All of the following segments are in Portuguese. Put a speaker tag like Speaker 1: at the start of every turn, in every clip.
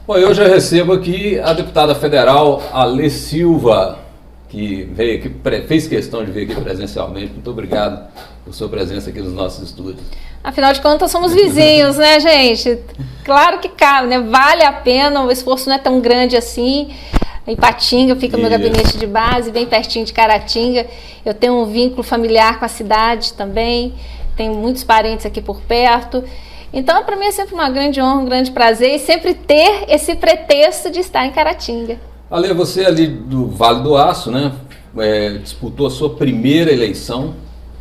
Speaker 1: Bom, eu já recebo aqui a deputada federal Alê Silva, que veio aqui, fez questão de vir aqui presencialmente. Muito obrigado por sua presença aqui nos nossos estúdios.
Speaker 2: Afinal de contas, somos vizinhos, né, gente? Claro que cabe, né? Vale a pena, o esforço não é tão grande assim. Em Patinga, fica no meu gabinete de base, bem pertinho de Caratinga. Eu tenho um vínculo familiar com a cidade também, tenho muitos parentes aqui por perto. Então, para mim é sempre uma grande honra, um grande prazer e sempre ter esse pretexto de estar em Caratinga.
Speaker 1: Ale, você ali do Vale do Aço, né? Disputou a sua primeira eleição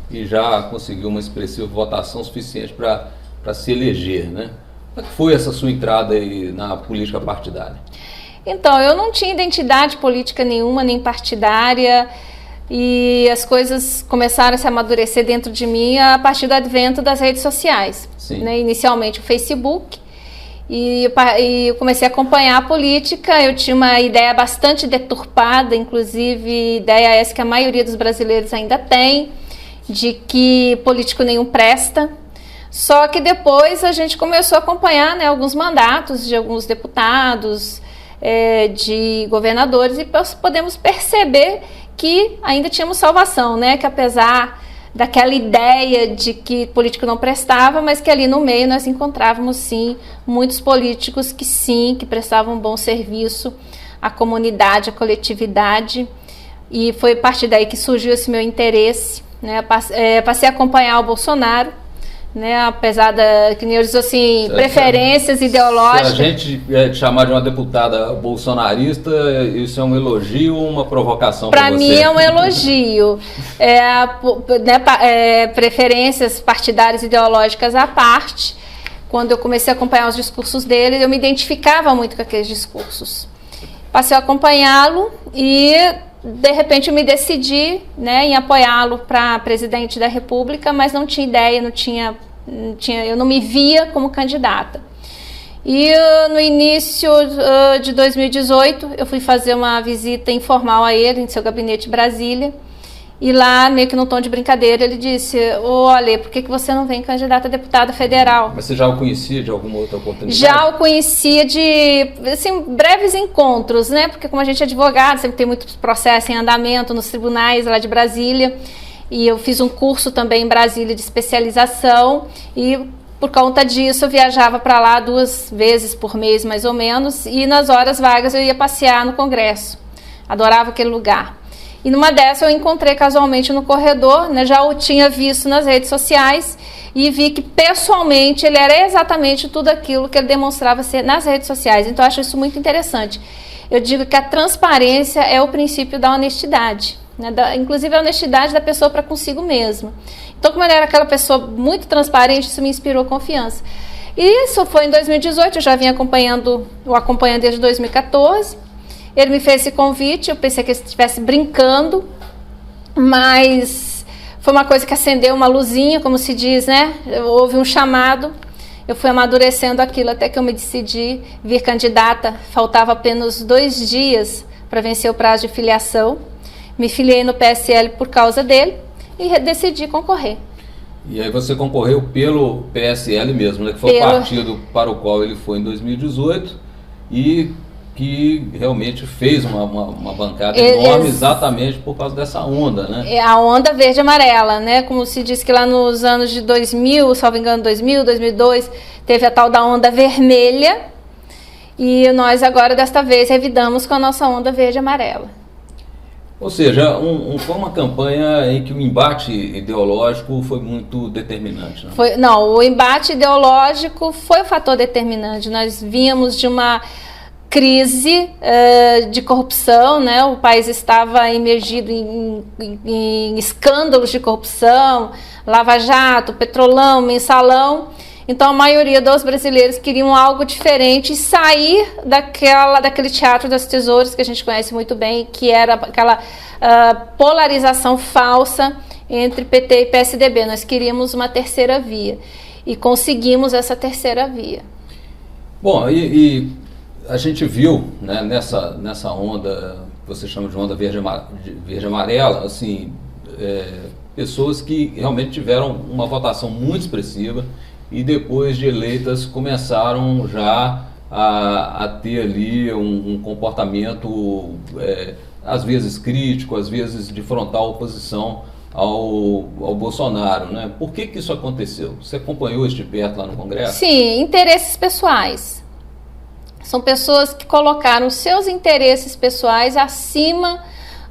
Speaker 1: e já conseguiu uma expressiva votação suficiente para se eleger, né? Como é que foi essa sua entrada aí na política partidária?
Speaker 2: Então, eu não tinha identidade política nenhuma, nem partidária, e as coisas começaram a se amadurecer dentro de mim a partir do advento das redes sociais. Né? Inicialmente o Facebook, e eu comecei a acompanhar a política. Eu tinha uma ideia bastante deturpada, inclusive ideia essa que a maioria dos brasileiros ainda tem, de que político nenhum presta. Só que depois a gente começou a acompanhar, né, alguns mandatos de alguns deputados, de governadores, e podemos perceber que ainda tínhamos salvação, né? Que apesar daquela ideia de que político não prestava, mas que ali no meio nós encontrávamos sim muitos políticos que prestavam um bom serviço à comunidade, à coletividade, e foi a partir daí que surgiu esse meu interesse, né? Passei a acompanhar o Bolsonaro, né, apesar que nem eu disse assim, preferências ideológicas. Se a
Speaker 1: gente chamar de uma deputada bolsonarista, isso é um elogio ou uma provocação
Speaker 2: para você? Para mim é um elogio. Preferências partidárias ideológicas à parte, quando eu comecei a acompanhar os discursos dele, eu me identificava muito com aqueles discursos. Passei a acompanhá-lo e de repente eu me decidi, né, em apoiá-lo para presidente da República, mas não tinha ideia, eu não me via como candidata. E no início de 2018 eu fui fazer uma visita informal a ele em seu gabinete em Brasília, e lá, meio que no tom de brincadeira, ele disse: olha, por que você não vem candidata a deputada federal?
Speaker 1: Mas você já o conhecia de alguma outra oportunidade?
Speaker 2: Já o conhecia de assim, breves encontros, né? Porque como a gente é advogado, sempre tem muitos processos em andamento nos tribunais lá de Brasília, e eu fiz um curso também em Brasília de especialização, e por conta disso eu viajava para lá 2 vezes por mês, mais ou menos, e nas horas vagas eu ia passear no Congresso. Adorava aquele lugar. E numa dessas eu encontrei casualmente no corredor, né, já o tinha visto nas redes sociais e vi que pessoalmente ele era exatamente tudo aquilo que ele demonstrava ser nas redes sociais. Então eu acho isso muito interessante. Eu digo que a transparência é o princípio da honestidade, né, inclusive a honestidade da pessoa para consigo mesma. Então, como ele era aquela pessoa muito transparente, isso me inspirou confiança. E isso foi em 2018, eu já vinha o acompanhando desde 2014. Ele me fez esse convite, eu pensei que ele estivesse brincando, mas foi uma coisa que acendeu uma luzinha, como se diz, né? Houve um chamado, eu fui amadurecendo aquilo até que eu me decidi vir candidata. Faltava apenas 2 dias para vencer o prazo de filiação. Me filiei no PSL por causa dele e decidi concorrer.
Speaker 1: E aí você concorreu pelo PSL mesmo, né? Que foi o partido para o qual ele foi em 2018 e que realmente fez uma bancada enorme exatamente por causa dessa onda, né?
Speaker 2: É a onda verde e amarela, né? Como se diz que lá nos anos de 2000, salvo engano, 2000, 2002, teve a tal da onda vermelha, e nós agora, desta vez, revidamos com a nossa onda verde e amarela.
Speaker 1: Ou seja, foi uma campanha em que o embate ideológico foi muito determinante. Né?
Speaker 2: O embate ideológico foi o fator determinante. Nós vínhamos de uma crise de corrupção, né? O país estava imergido em escândalos de corrupção, Lava Jato, Petrolão, Mensalão. Então a maioria dos brasileiros queriam algo diferente e sair daquele teatro das tesouras que a gente conhece muito bem, que era aquela polarização falsa entre PT e PSDB. Nós queríamos uma terceira via e conseguimos essa terceira via.
Speaker 1: Bom, e a gente viu, né, nessa onda, que você chama de onda verde amarela, assim, pessoas que realmente tiveram uma votação muito expressiva e depois de eleitas começaram já a ter ali um comportamento, às vezes crítico, às vezes de frontal oposição ao Bolsonaro, né? Por que isso aconteceu? Você acompanhou isso de perto lá no Congresso?
Speaker 2: Sim, interesses pessoais. São pessoas que colocaram seus interesses pessoais acima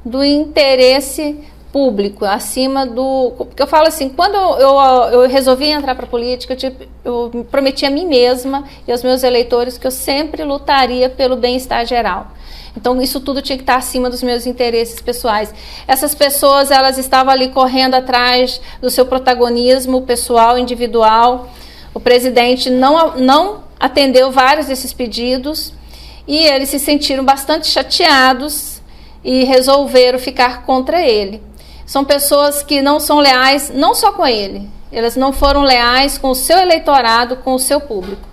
Speaker 2: do interesse público, acima do... Porque eu falo assim, quando eu resolvi entrar para a política, eu prometi a mim mesma e aos meus eleitores que eu sempre lutaria pelo bem-estar geral. Então, isso tudo tinha que estar acima dos meus interesses pessoais. Essas pessoas, elas estavam ali correndo atrás do seu protagonismo pessoal, individual. O presidente não atendeu vários desses pedidos e eles se sentiram bastante chateados e resolveram ficar contra ele. São pessoas que não são leais, não só com ele, elas não foram leais com o seu eleitorado, com o seu público.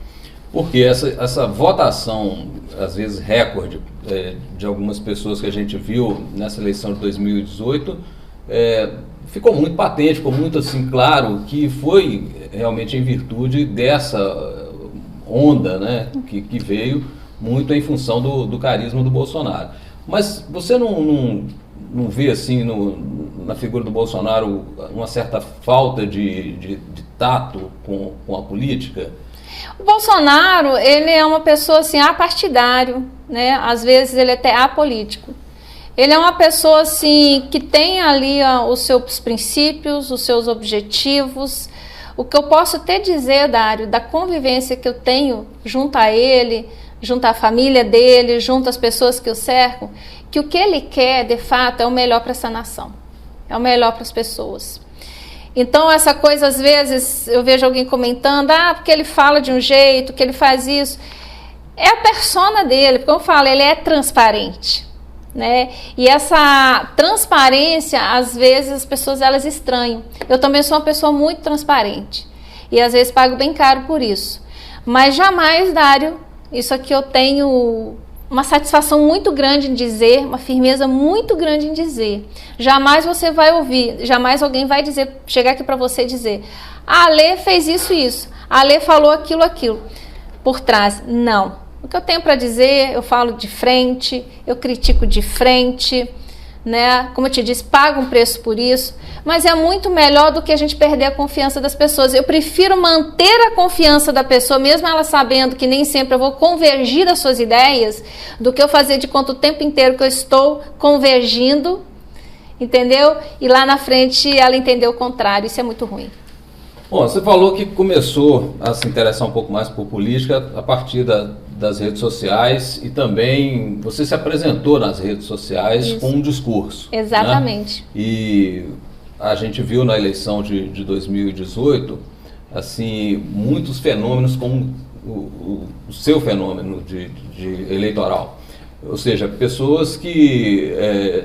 Speaker 1: Porque essa votação, às vezes recorde, de algumas pessoas que a gente viu nessa eleição de 2018, ficou muito patente, ficou muito assim claro que foi realmente em virtude dessa onda, né, que veio muito em função do carisma do Bolsonaro. Mas você não vê assim na figura do Bolsonaro uma certa falta de tato com a política?
Speaker 2: O Bolsonaro, ele é uma pessoa assim, apartidário, né? Às vezes ele é até apolítico. Ele é uma pessoa assim, que tem ali os seus princípios, os seus objetivos. O que eu posso até dizer, Dário, da convivência que eu tenho junto a ele, junto à família dele, junto às pessoas que o cercam, que o que ele quer, de fato, é o melhor para essa nação. É o melhor para as pessoas. Então, essa coisa, às vezes, eu vejo alguém comentando, porque ele fala de um jeito, que ele faz isso. É a persona dele, porque eu falo, ele é transparente, né? E essa transparência, às vezes, as pessoas, elas estranham. Eu também sou uma pessoa muito transparente. E, às vezes, pago bem caro por isso. Mas, jamais, Dário, isso aqui eu tenho uma satisfação muito grande em dizer, uma firmeza muito grande em dizer. Jamais você vai ouvir, jamais alguém vai dizer, chegar aqui para você e dizer, a Alê fez isso e isso, a Alê falou aquilo. Por trás, não. O que eu tenho para dizer, eu falo de frente, eu critico de frente, né? Como eu te disse, pago um preço por isso, mas é muito melhor do que a gente perder a confiança das pessoas. Eu prefiro manter a confiança da pessoa, mesmo ela sabendo que nem sempre eu vou convergir das suas ideias, do que eu fazer de conta o tempo inteiro que eu estou convergindo, entendeu? E lá na frente ela entender o contrário, isso é muito ruim.
Speaker 1: Bom, você falou que começou a se interessar um pouco mais por política a partir das redes sociais e também você se apresentou nas redes sociais com um discurso.
Speaker 2: Exatamente.
Speaker 1: Né? E a gente viu na eleição de 2018, assim, muitos fenômenos como o seu fenômeno de eleitoral. Ou seja, pessoas que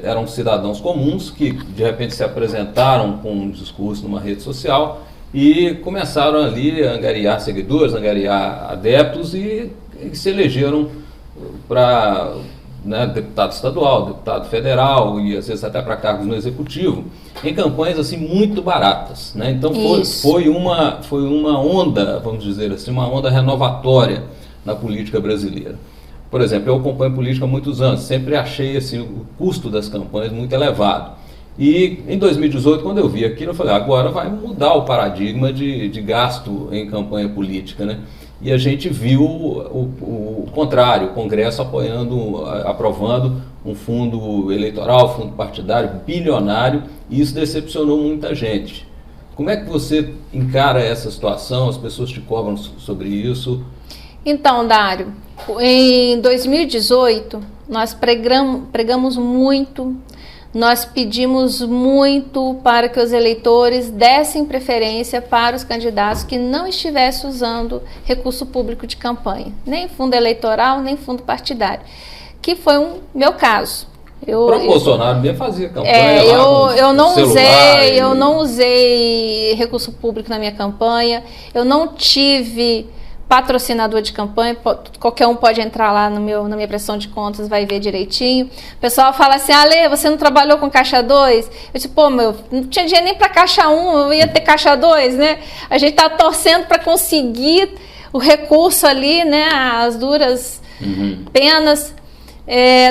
Speaker 1: eram cidadãos comuns, que de repente se apresentaram com um discurso numa rede social e começaram ali a angariar seguidores, a angariar adeptos e se elegeram para deputado estadual, deputado federal e às vezes até para cargos no executivo, em campanhas assim muito baratas, né? Então foi uma onda, vamos dizer assim, uma onda renovatória na política brasileira. Por exemplo, eu acompanho política há muitos anos, sempre achei assim, o custo das campanhas muito elevado. E em 2018, quando eu vi aquilo, eu falei, agora vai mudar o paradigma de gasto em campanha política, né? E a gente viu o contrário, o Congresso aprovando um fundo eleitoral, fundo partidário, bilionário, e isso decepcionou muita gente. Como é que você encara essa situação? As pessoas te cobram sobre isso?
Speaker 2: Então, Dário, em 2018, nós pregamos muito, nós pedimos muito para que os eleitores dessem preferência para os candidatos que não estivessem usando recurso público de campanha, nem fundo eleitoral, nem fundo partidário, que foi meu caso.
Speaker 1: Para Bolsonaro mesmo fazia campanha
Speaker 2: eu não usei recurso público na minha campanha, eu não tive patrocinador de campanha, qualquer um pode entrar lá na minha prestação de contas, vai ver direitinho. O pessoal fala assim, Ale, você não trabalhou com caixa 2? Eu disse, não tinha dinheiro nem para caixa 1, eu ia ter caixa 2, né? A gente tá torcendo para conseguir o recurso ali, né, as duras penas.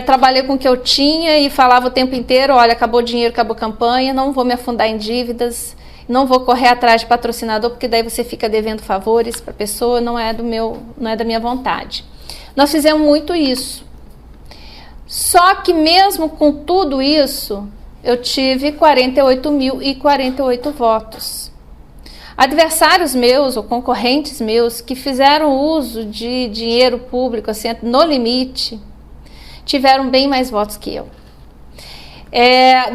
Speaker 2: Trabalhei com o que eu tinha e falava o tempo inteiro, olha, acabou o dinheiro, acabou a campanha, não vou me afundar em dívidas, não vou correr atrás de patrocinador, porque daí você fica devendo favores para a pessoa, não é da minha vontade. Nós fizemos muito isso. Só que mesmo com tudo isso, eu tive 48.048 votos. Adversários meus ou concorrentes meus que fizeram uso de dinheiro público assim, no limite, tiveram bem mais votos que eu.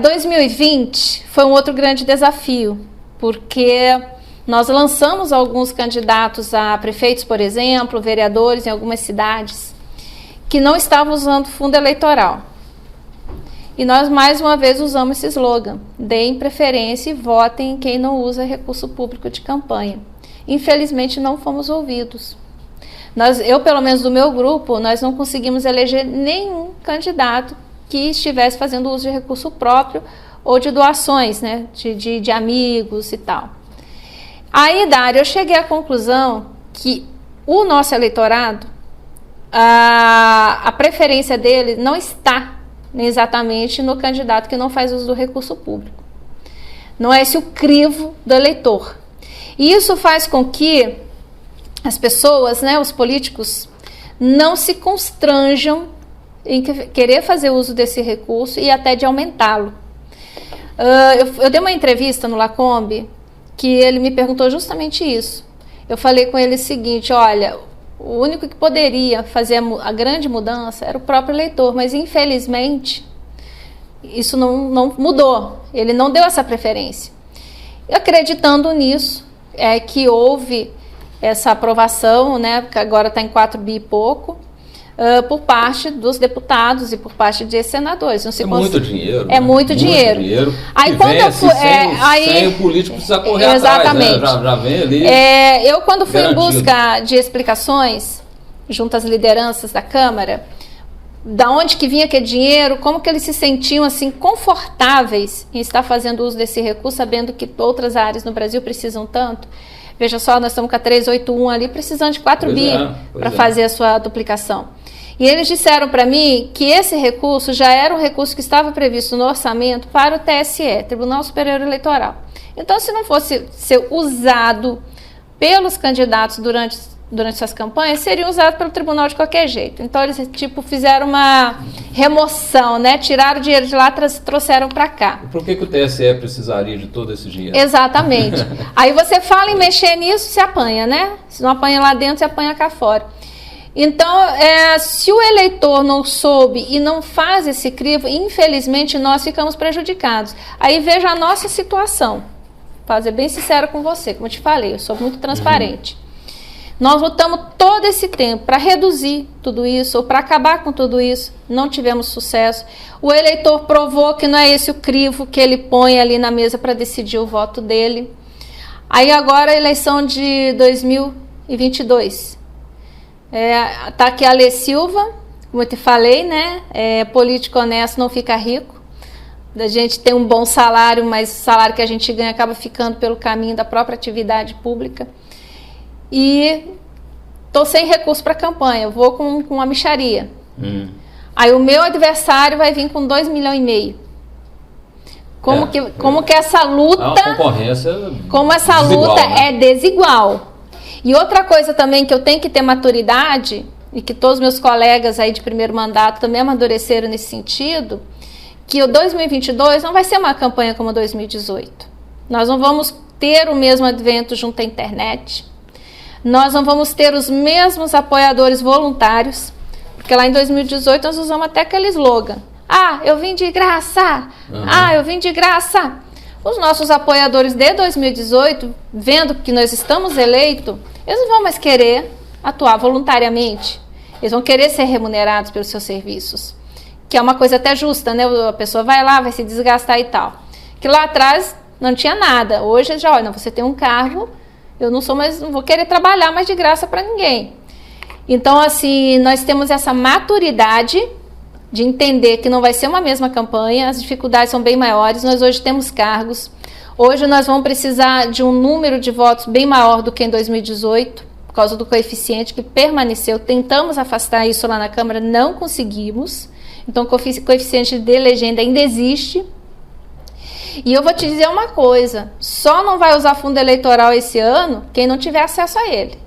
Speaker 2: 2020 foi um outro grande desafio, porque nós lançamos alguns candidatos a prefeitos, por exemplo, vereadores em algumas cidades, que não estavam usando fundo eleitoral. E nós, mais uma vez, usamos esse slogan: deem preferência e votem em quem não usa recurso público de campanha. Infelizmente, não fomos ouvidos. Eu, pelo menos do meu grupo, nós não conseguimos eleger nenhum candidato que estivesse fazendo uso de recurso próprio ou de doações, né, de amigos e tal. Aí, Dário, eu cheguei à conclusão que o nosso eleitorado, a preferência dele não está exatamente no candidato que não faz uso do recurso público. Não é esse o crivo do eleitor. E isso faz com que as pessoas, né, os políticos, não se constranjam em querer fazer uso desse recurso e até de aumentá-lo. Eu dei uma entrevista no Lacombe que ele me perguntou justamente isso. Eu falei com ele o seguinte: olha, o único que poderia fazer a grande mudança era o próprio eleitor, mas infelizmente isso não mudou, ele não deu essa preferência. E acreditando nisso, que houve essa aprovação, né, que agora está em 4 bi e pouco, por parte dos deputados e por parte de senadores.
Speaker 1: Muito dinheiro.
Speaker 2: É muito dinheiro. Aí quando eu fui,
Speaker 1: sem o político precisa correr
Speaker 2: exatamente.
Speaker 1: Atrás, né? Já vem ali.
Speaker 2: Eu quando fui garantido. Em busca de explicações junto às lideranças da Câmara, da onde que vinha aquele dinheiro, como que eles se sentiam assim confortáveis em estar fazendo uso desse recurso, sabendo que outras áreas no Brasil precisam tanto. Veja só, nós estamos com a 381 ali precisando de 4 bi para fazer a sua duplicação. E eles disseram para mim que esse recurso já era um recurso que estava previsto no orçamento para o TSE, Tribunal Superior Eleitoral. Então, se não fosse ser usado pelos candidatos durante suas campanhas, seria usado pelo tribunal de qualquer jeito. Então, eles fizeram uma remoção, né? Tiraram o dinheiro de lá e trouxeram para cá.
Speaker 1: E por que o TSE precisaria de todo esse dinheiro?
Speaker 2: Exatamente. Aí você fala em mexer nisso, se apanha, né? Se não apanha lá dentro, se apanha cá fora. Então, se o eleitor não soube e não faz esse crivo, infelizmente nós ficamos prejudicados. Aí veja a nossa situação. Vou ser bem sincera com você, como eu te falei, eu sou muito transparente. Nós lutamos todo esse tempo para reduzir tudo isso, ou para acabar com tudo isso, não tivemos sucesso. O eleitor provou que não é esse o crivo que ele põe ali na mesa para decidir o voto dele. Aí agora a eleição de 2022. Tá aqui a Alê Silva, como eu te falei, né? Político honesto não fica rico. A gente tem um bom salário, mas o salário que a gente ganha acaba ficando pelo caminho da própria atividade pública. E tô sem recurso para campanha, eu vou com a mixaria. Aí o meu adversário vai vir com 2,5 milhões. Como que essa luta...
Speaker 1: É uma concorrência
Speaker 2: como essa
Speaker 1: desigual,
Speaker 2: luta,
Speaker 1: né?
Speaker 2: É desigual. E outra coisa também que eu tenho que ter maturidade, e que todos os meus colegas aí de primeiro mandato também amadureceram nesse sentido, que o 2022 não vai ser uma campanha como 2018. Nós não vamos ter o mesmo advento junto à internet. Nós não vamos ter os mesmos apoiadores voluntários, porque lá em 2018 nós usamos até aquele slogan: ah, eu vim de graça! Ah, eu vim de graça! Os nossos apoiadores de 2018, vendo que nós estamos eleitos, eles não vão mais querer atuar voluntariamente. Eles vão querer ser remunerados pelos seus serviços, que é uma coisa até justa, né? A pessoa vai lá, vai se desgastar e tal. Que lá atrás não tinha nada. Hoje já, olha, você tem um cargo, eu não vou querer trabalhar mais de graça para ninguém. Então, assim, nós temos essa maturidade de entender que não vai ser uma mesma campanha, as dificuldades são bem maiores, nós hoje temos cargos, hoje nós vamos precisar de um número de votos bem maior do que em 2018, por causa do coeficiente que permaneceu. Tentamos afastar isso lá na Câmara, não conseguimos. Então, o coeficiente de legenda ainda existe. E eu vou te dizer uma coisa, só não vai usar fundo eleitoral esse ano quem não tiver acesso a ele.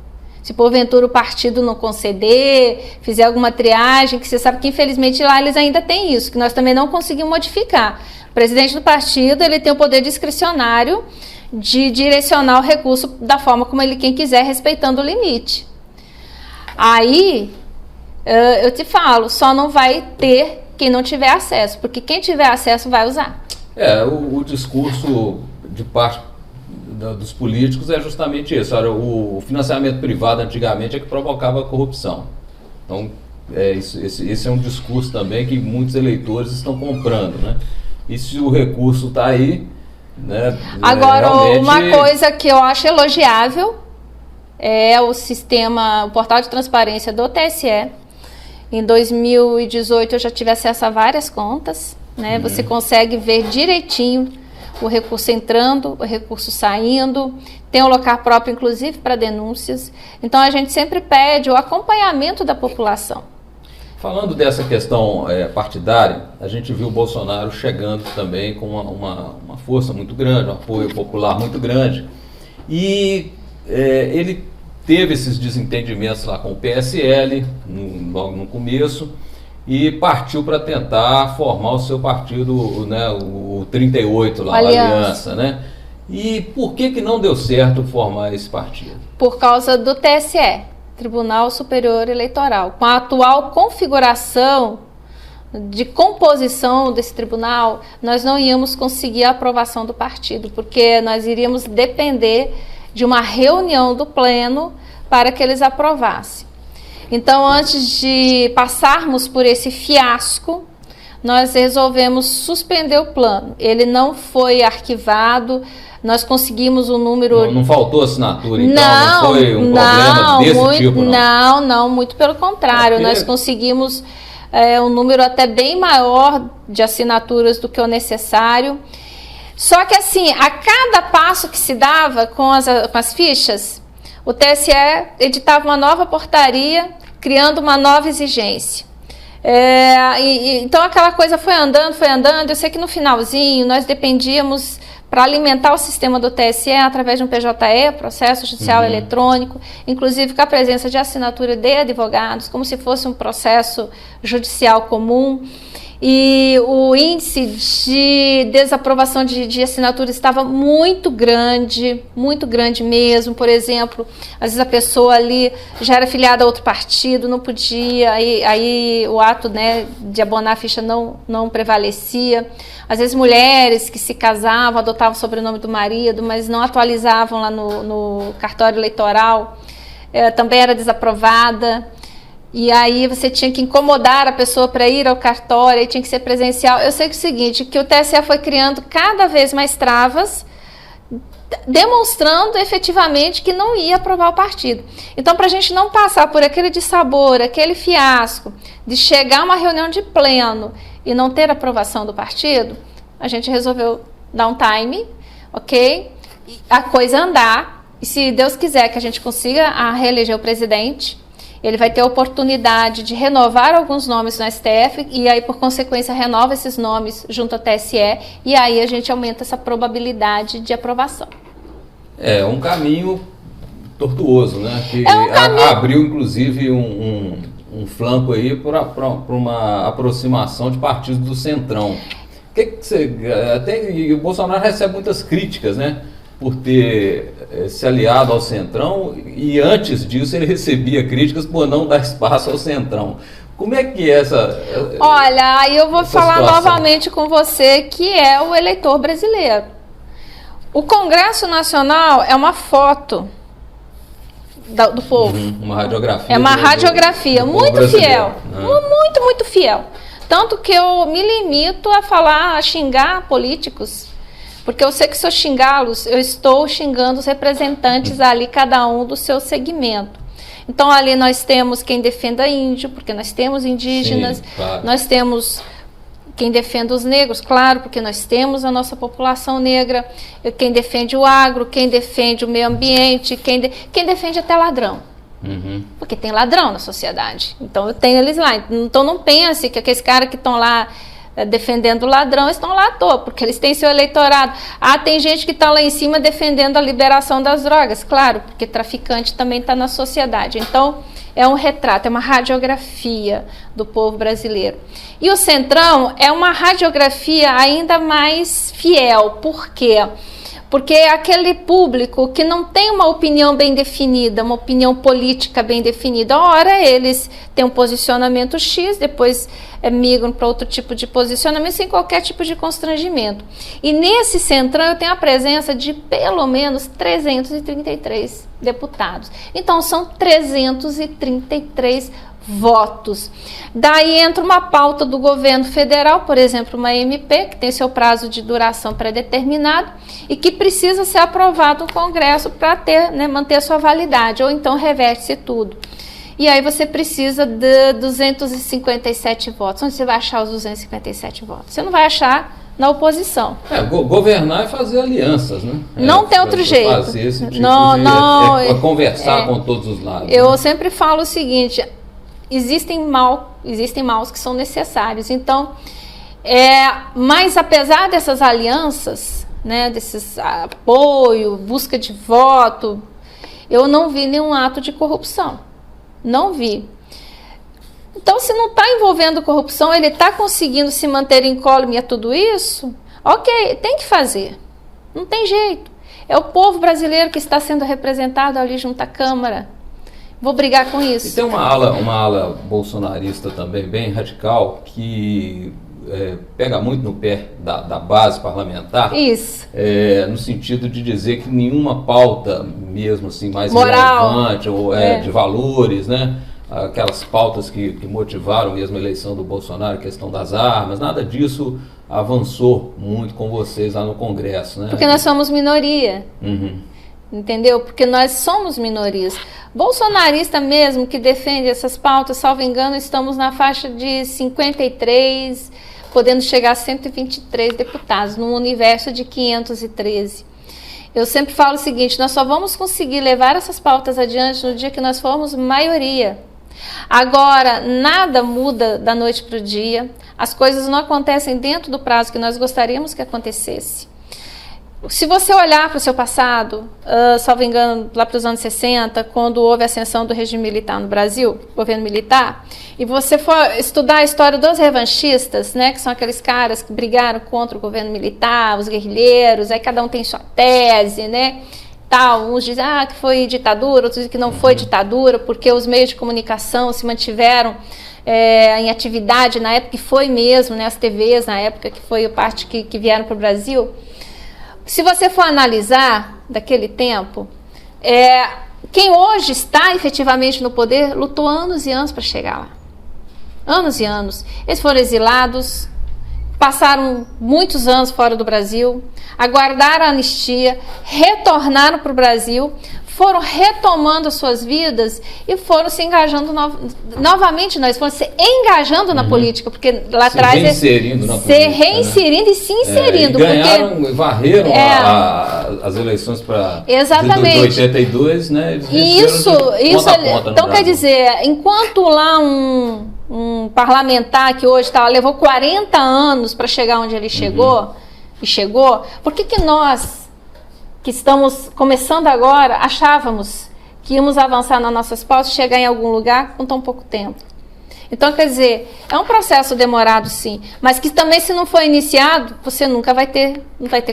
Speaker 2: Se porventura o partido não conceder, fizer alguma triagem, que você sabe que infelizmente lá eles ainda têm isso, que nós também não conseguimos modificar. O presidente do partido, ele tem o poder discricionário de direcionar o recurso da forma como ele quem quiser, respeitando o limite. Aí, eu te falo, só não vai ter quem não tiver acesso, porque quem tiver acesso vai usar.
Speaker 1: O discurso de parte dos políticos é justamente isso. Olha, o financiamento privado antigamente é que provocava a corrupção. Então, esse é um discurso também que muitos eleitores estão comprando, né? E se o recurso está aí, né?
Speaker 2: Agora, uma coisa que eu acho elogiável é o portal de transparência do TSE. Em 2018 eu já tive acesso a várias contas, né? Você consegue ver direitinho o recurso entrando, o recurso saindo, tem um local próprio, inclusive, para denúncias. Então, a gente sempre pede o acompanhamento da população.
Speaker 1: Falando dessa questão partidária, a gente viu o Bolsonaro chegando também com uma força muito grande, um apoio popular muito grande. E ele teve esses desentendimentos lá com o PSL, logo no começo, e partiu para tentar formar o seu partido, né, o 38 lá, a Aliança, né? E por que não deu certo formar esse partido?
Speaker 2: Por causa do TSE, Tribunal Superior Eleitoral. Com a atual configuração de composição desse tribunal, nós não íamos conseguir a aprovação do partido, porque nós iríamos depender de uma reunião do pleno para que eles aprovassem. Então, antes de passarmos por esse fiasco, nós resolvemos suspender o plano. Ele não foi arquivado, nós conseguimos um número...
Speaker 1: Não faltou assinatura, então? Não foi um problema desse tipo, não?
Speaker 2: Não, muito pelo contrário. Nós conseguimos um número até bem maior de assinaturas do que o necessário. Só que, assim, a cada passo que se dava com as fichas, o TSE editava uma nova portaria, criando uma nova exigência. Então, aquela coisa foi andando. Eu sei que no finalzinho nós dependíamos para alimentar o sistema do TSE através de um PJE, processo judicial eletrônico, inclusive com a presença de assinatura de advogados, como se fosse um processo judicial comum. E o índice de desaprovação de assinatura estava muito grande mesmo. Por exemplo, às vezes a pessoa ali já era filiada a outro partido, não podia, aí o ato, né, de abonar a ficha não prevalecia. Às vezes mulheres que se casavam, adotavam o sobrenome do marido, mas não atualizavam lá no cartório eleitoral, também era desaprovada. E aí você tinha que incomodar a pessoa para ir ao cartório, aí tinha que ser presencial. Eu sei que é o seguinte, que o TSE foi criando cada vez mais travas, demonstrando efetivamente que não ia aprovar o partido. Então, para a gente não passar por aquele dissabor, aquele fiasco, de chegar a uma reunião de pleno e não ter aprovação do partido, a gente resolveu dar um time, ok? A coisa andar, e se Deus quiser que a gente consiga reeleger o presidente, ele vai ter a oportunidade de renovar alguns nomes no STF e aí, por consequência, renova esses nomes junto ao TSE e aí a gente aumenta essa probabilidade de aprovação.
Speaker 1: É um caminho tortuoso, né? Que abriu, inclusive, um flanco aí para uma aproximação de partidos do Centrão. E o Bolsonaro recebe muitas críticas, né? Por ter se aliado ao Centrão, e antes disso ele recebia críticas por não dar espaço ao Centrão. Como é que é essa
Speaker 2: Olha, aí eu vou falar novamente com você que é o eleitor brasileiro. O Congresso Nacional é uma foto do povo.
Speaker 1: Uma radiografia.
Speaker 2: É uma radiografia muito fiel. Muito fiel. Tanto que eu me limito a xingar políticos. Porque eu sei que se eu xingá-los, eu estou xingando os representantes ali, cada um do seu segmento. Então, ali nós temos quem defenda índio, porque nós temos indígenas. Sim, claro. Nós temos quem defende os negros, claro, porque nós temos a nossa população negra. Quem defende o agro, quem defende o meio ambiente, quem defende até ladrão. Porque tem ladrão na sociedade. Então eu tenho eles lá. Então não pense que aqueles caras que estão lá defendendo o ladrão estão lá à toa, porque eles têm seu eleitorado. Tem gente que está lá em cima defendendo a liberação das drogas, claro, porque traficante também está na sociedade. Então é um retrato, é uma radiografia do povo brasileiro. E o Centrão é uma radiografia ainda mais fiel. Por quê? Porque é aquele público que não tem uma opinião bem definida, uma opinião política bem definida. Ora, eles têm um posicionamento X, depois migram para outro tipo de posicionamento, sem qualquer tipo de constrangimento. E nesse Centrão eu tenho a presença de pelo menos 333 deputados. Então são 333 votos. Daí entra uma pauta do governo federal, por exemplo, uma MP, que tem seu prazo de duração pré-determinado e que precisa ser aprovado no Congresso para manter sua validade, ou então reverte-se tudo. E aí você precisa de 257 votos. Onde você vai achar os 257 votos? Você não vai achar na oposição.
Speaker 1: Governar é fazer alianças, né?
Speaker 2: Não tem outro jeito.
Speaker 1: Fazer esse tipo conversar com todos os lados.
Speaker 2: Eu sempre falo o seguinte: existem maus que são necessários. Então, mas apesar dessas alianças, né, desses apoio, busca de voto, eu não vi nenhum ato de corrupção. Não vi. Então, se não está envolvendo corrupção, ele está conseguindo se manter incólume a tudo isso, ok, tem que fazer. Não tem jeito. É o povo brasileiro que está sendo representado ali junto à Câmara. Vou brigar com isso.
Speaker 1: E tem uma ala bolsonarista também bem radical que pega muito no pé da base parlamentar.
Speaker 2: Isso.
Speaker 1: No sentido de dizer que nenhuma pauta, mesmo assim, mais
Speaker 2: moral,
Speaker 1: relevante ou de valores, né? Aquelas pautas que motivaram mesmo a eleição do Bolsonaro, a questão das armas, nada disso avançou muito com vocês lá no Congresso, né?
Speaker 2: Porque nós somos minoria. Entendeu? Porque nós somos minorias. Bolsonarista mesmo que defende essas pautas, salvo engano, estamos na faixa de 53, podendo chegar a 123 deputados, num universo de 513. Eu sempre falo o seguinte: nós só vamos conseguir levar essas pautas adiante no dia que nós formos maioria. Agora, nada muda da noite para o dia, as coisas não acontecem dentro do prazo que nós gostaríamos que acontecesse. Se você olhar para o seu passado, salvo engano, lá para os anos 60, quando houve a ascensão do regime militar no Brasil, governo militar, e você for estudar a história dos revanchistas, né, que são aqueles caras que brigaram contra o governo militar, os guerrilheiros, aí cada um tem sua tese, né, tal, uns dizem que foi ditadura, outros dizem que não foi ditadura, porque os meios de comunicação se mantiveram em atividade na época, que foi mesmo, né, as TVs na época, que foi a parte que vieram para o Brasil. Se você for analisar daquele tempo, quem hoje está efetivamente no poder lutou anos e anos para chegar lá. Anos e anos. Eles foram exilados, passaram muitos anos fora do Brasil, aguardaram a anistia, retornaram para o Brasil, foram retomando as suas vidas e foram se engajando novamente, nós fomos se engajando na política, porque lá atrás
Speaker 1: reinserindo na política,
Speaker 2: reinserindo, né? E se inserindo.
Speaker 1: E ganharam, varreram as eleições para
Speaker 2: exatamente.
Speaker 1: 82, né?
Speaker 2: Isso então quer dizer, enquanto lá um parlamentar que hoje levou 40 anos para chegar onde ele chegou, por que nós, que estamos começando agora, achávamos que íamos avançar nas nossas pautas e chegar em algum lugar com tão pouco tempo? Então, quer dizer, é um processo demorado, sim, mas que também, se não for iniciado, você nunca vai ter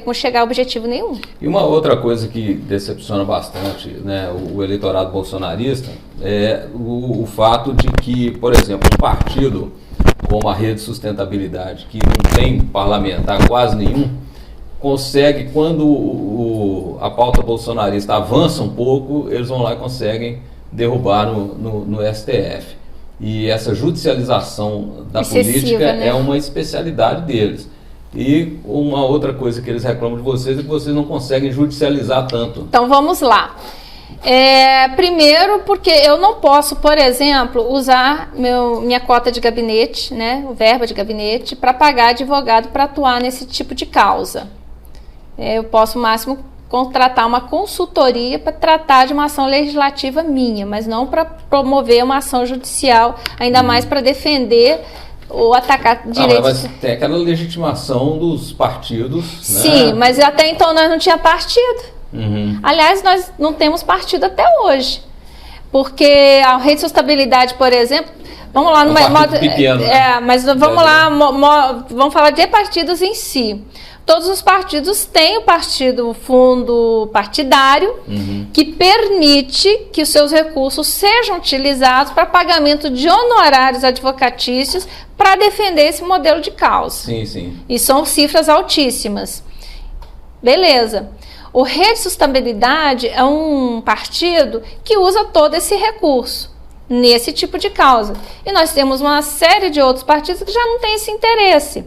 Speaker 2: como chegar a objetivo nenhum.
Speaker 1: E uma outra coisa que decepciona bastante, né, o eleitorado bolsonarista é o fato de que, por exemplo, um partido como a Rede Sustentabilidade, que não tem parlamentar quase nenhum, consegue, quando a pauta bolsonarista avança um pouco, eles vão lá e conseguem derrubar no STF. E essa judicialização da política, né, é uma especialidade deles. E uma outra coisa que eles reclamam de vocês é que vocês não conseguem judicializar tanto.
Speaker 2: Então vamos lá. Primeiro, porque eu não posso, por exemplo, usar minha cota de gabinete, né, o verba de gabinete, para pagar advogado para atuar nesse tipo de causa. Eu posso, no máximo, contratar uma consultoria para tratar de uma ação legislativa minha, mas não para promover uma ação judicial, ainda mais para defender ou atacar direitos.
Speaker 1: Mas tem aquela legitimação dos partidos,
Speaker 2: Sim,
Speaker 1: né?
Speaker 2: mas até então nós não tinha partido. Aliás, nós não temos partido até hoje. Porque a Rede de Sustentabilidade, por exemplo, vamos lá no
Speaker 1: partido pequeno, né?
Speaker 2: Mas vamos lá, vamos falar de partidos em si. Todos os partidos têm o fundo partidário, que permite que os seus recursos sejam utilizados para pagamento de honorários advocatícios para defender esse modelo de causa.
Speaker 1: Sim, sim.
Speaker 2: E são cifras altíssimas. Beleza. O Rede de Sustentabilidade é um partido que usa todo esse recurso nesse tipo de causa. E nós temos uma série de outros partidos que já não têm esse interesse.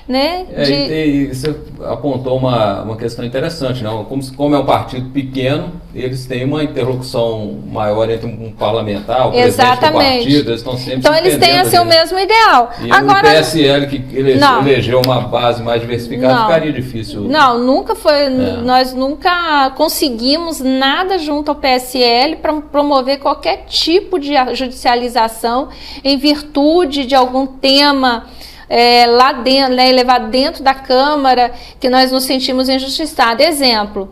Speaker 2: Né?
Speaker 1: E você apontou uma questão interessante, né? Como é um partido pequeno, eles têm uma interlocução maior entre um parlamentar, o presidente do partido, eles estão sempre
Speaker 2: então eles têm assim, o mesmo ideal.
Speaker 1: E agora, o PSL, que elegeu uma base mais diversificada, ficaria difícil.
Speaker 2: Não, nunca foi. Nós nunca conseguimos nada junto ao PSL para promover qualquer tipo de judicialização em virtude de algum tema lá dentro, né, levado dentro da Câmara, que nós nos sentimos injustiçados. Exemplo,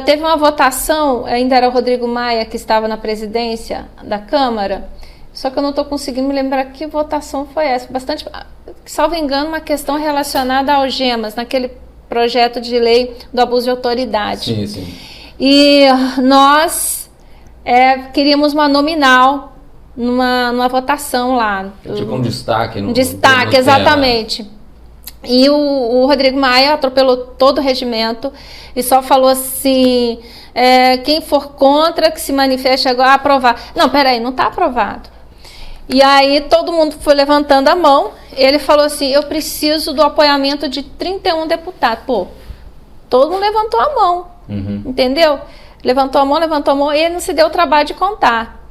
Speaker 2: teve uma votação, ainda era o Rodrigo Maia que estava na presidência da Câmara, só que eu não estou conseguindo me lembrar que votação foi essa. Bastante, salvo engano, uma questão relacionada a algemas, naquele projeto de lei do abuso de autoridade.
Speaker 1: Sim, sim.
Speaker 2: E nós queríamos uma nominal numa votação lá.
Speaker 1: Tipo um destaque.
Speaker 2: Um destaque, exatamente. E o Rodrigo Maia atropelou todo o regimento e só falou assim, quem for contra que se manifeste agora, aprovar. Não, peraí, não está aprovado. E aí todo mundo foi levantando a mão, ele falou assim, eu preciso do apoiamento de 31 deputados. Pô, todo mundo levantou a mão, entendeu? Levantou a mão, e ele não se deu o trabalho de contar.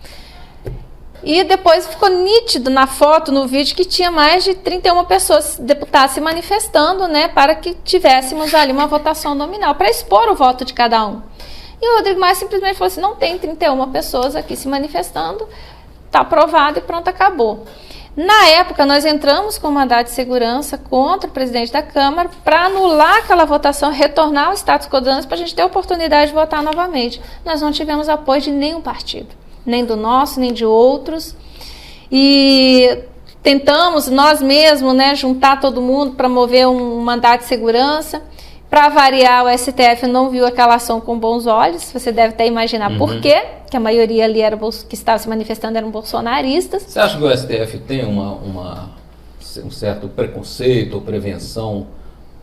Speaker 2: E depois ficou nítido na foto, no vídeo, que tinha mais de 31 pessoas, deputados, se manifestando, né, para que tivéssemos ali uma votação nominal, para expor o voto de cada um. E o Rodrigo Maia simplesmente falou assim, não tem 31 pessoas aqui se manifestando, está aprovado e pronto, acabou. Na época, nós entramos com mandado de segurança contra o presidente da Câmara para anular aquela votação, retornar ao status quo para a gente ter a oportunidade de votar novamente. Nós não tivemos apoio de nenhum partido, nem do nosso, nem de outros. E tentamos, nós mesmos, né, juntar todo mundo para mover um mandado de segurança. Para variar, o STF não viu aquela ação com bons olhos, você deve até imaginar por quê, que a maioria ali que estava se manifestando eram bolsonaristas.
Speaker 1: Você acha que o STF tem um certo preconceito ou prevenção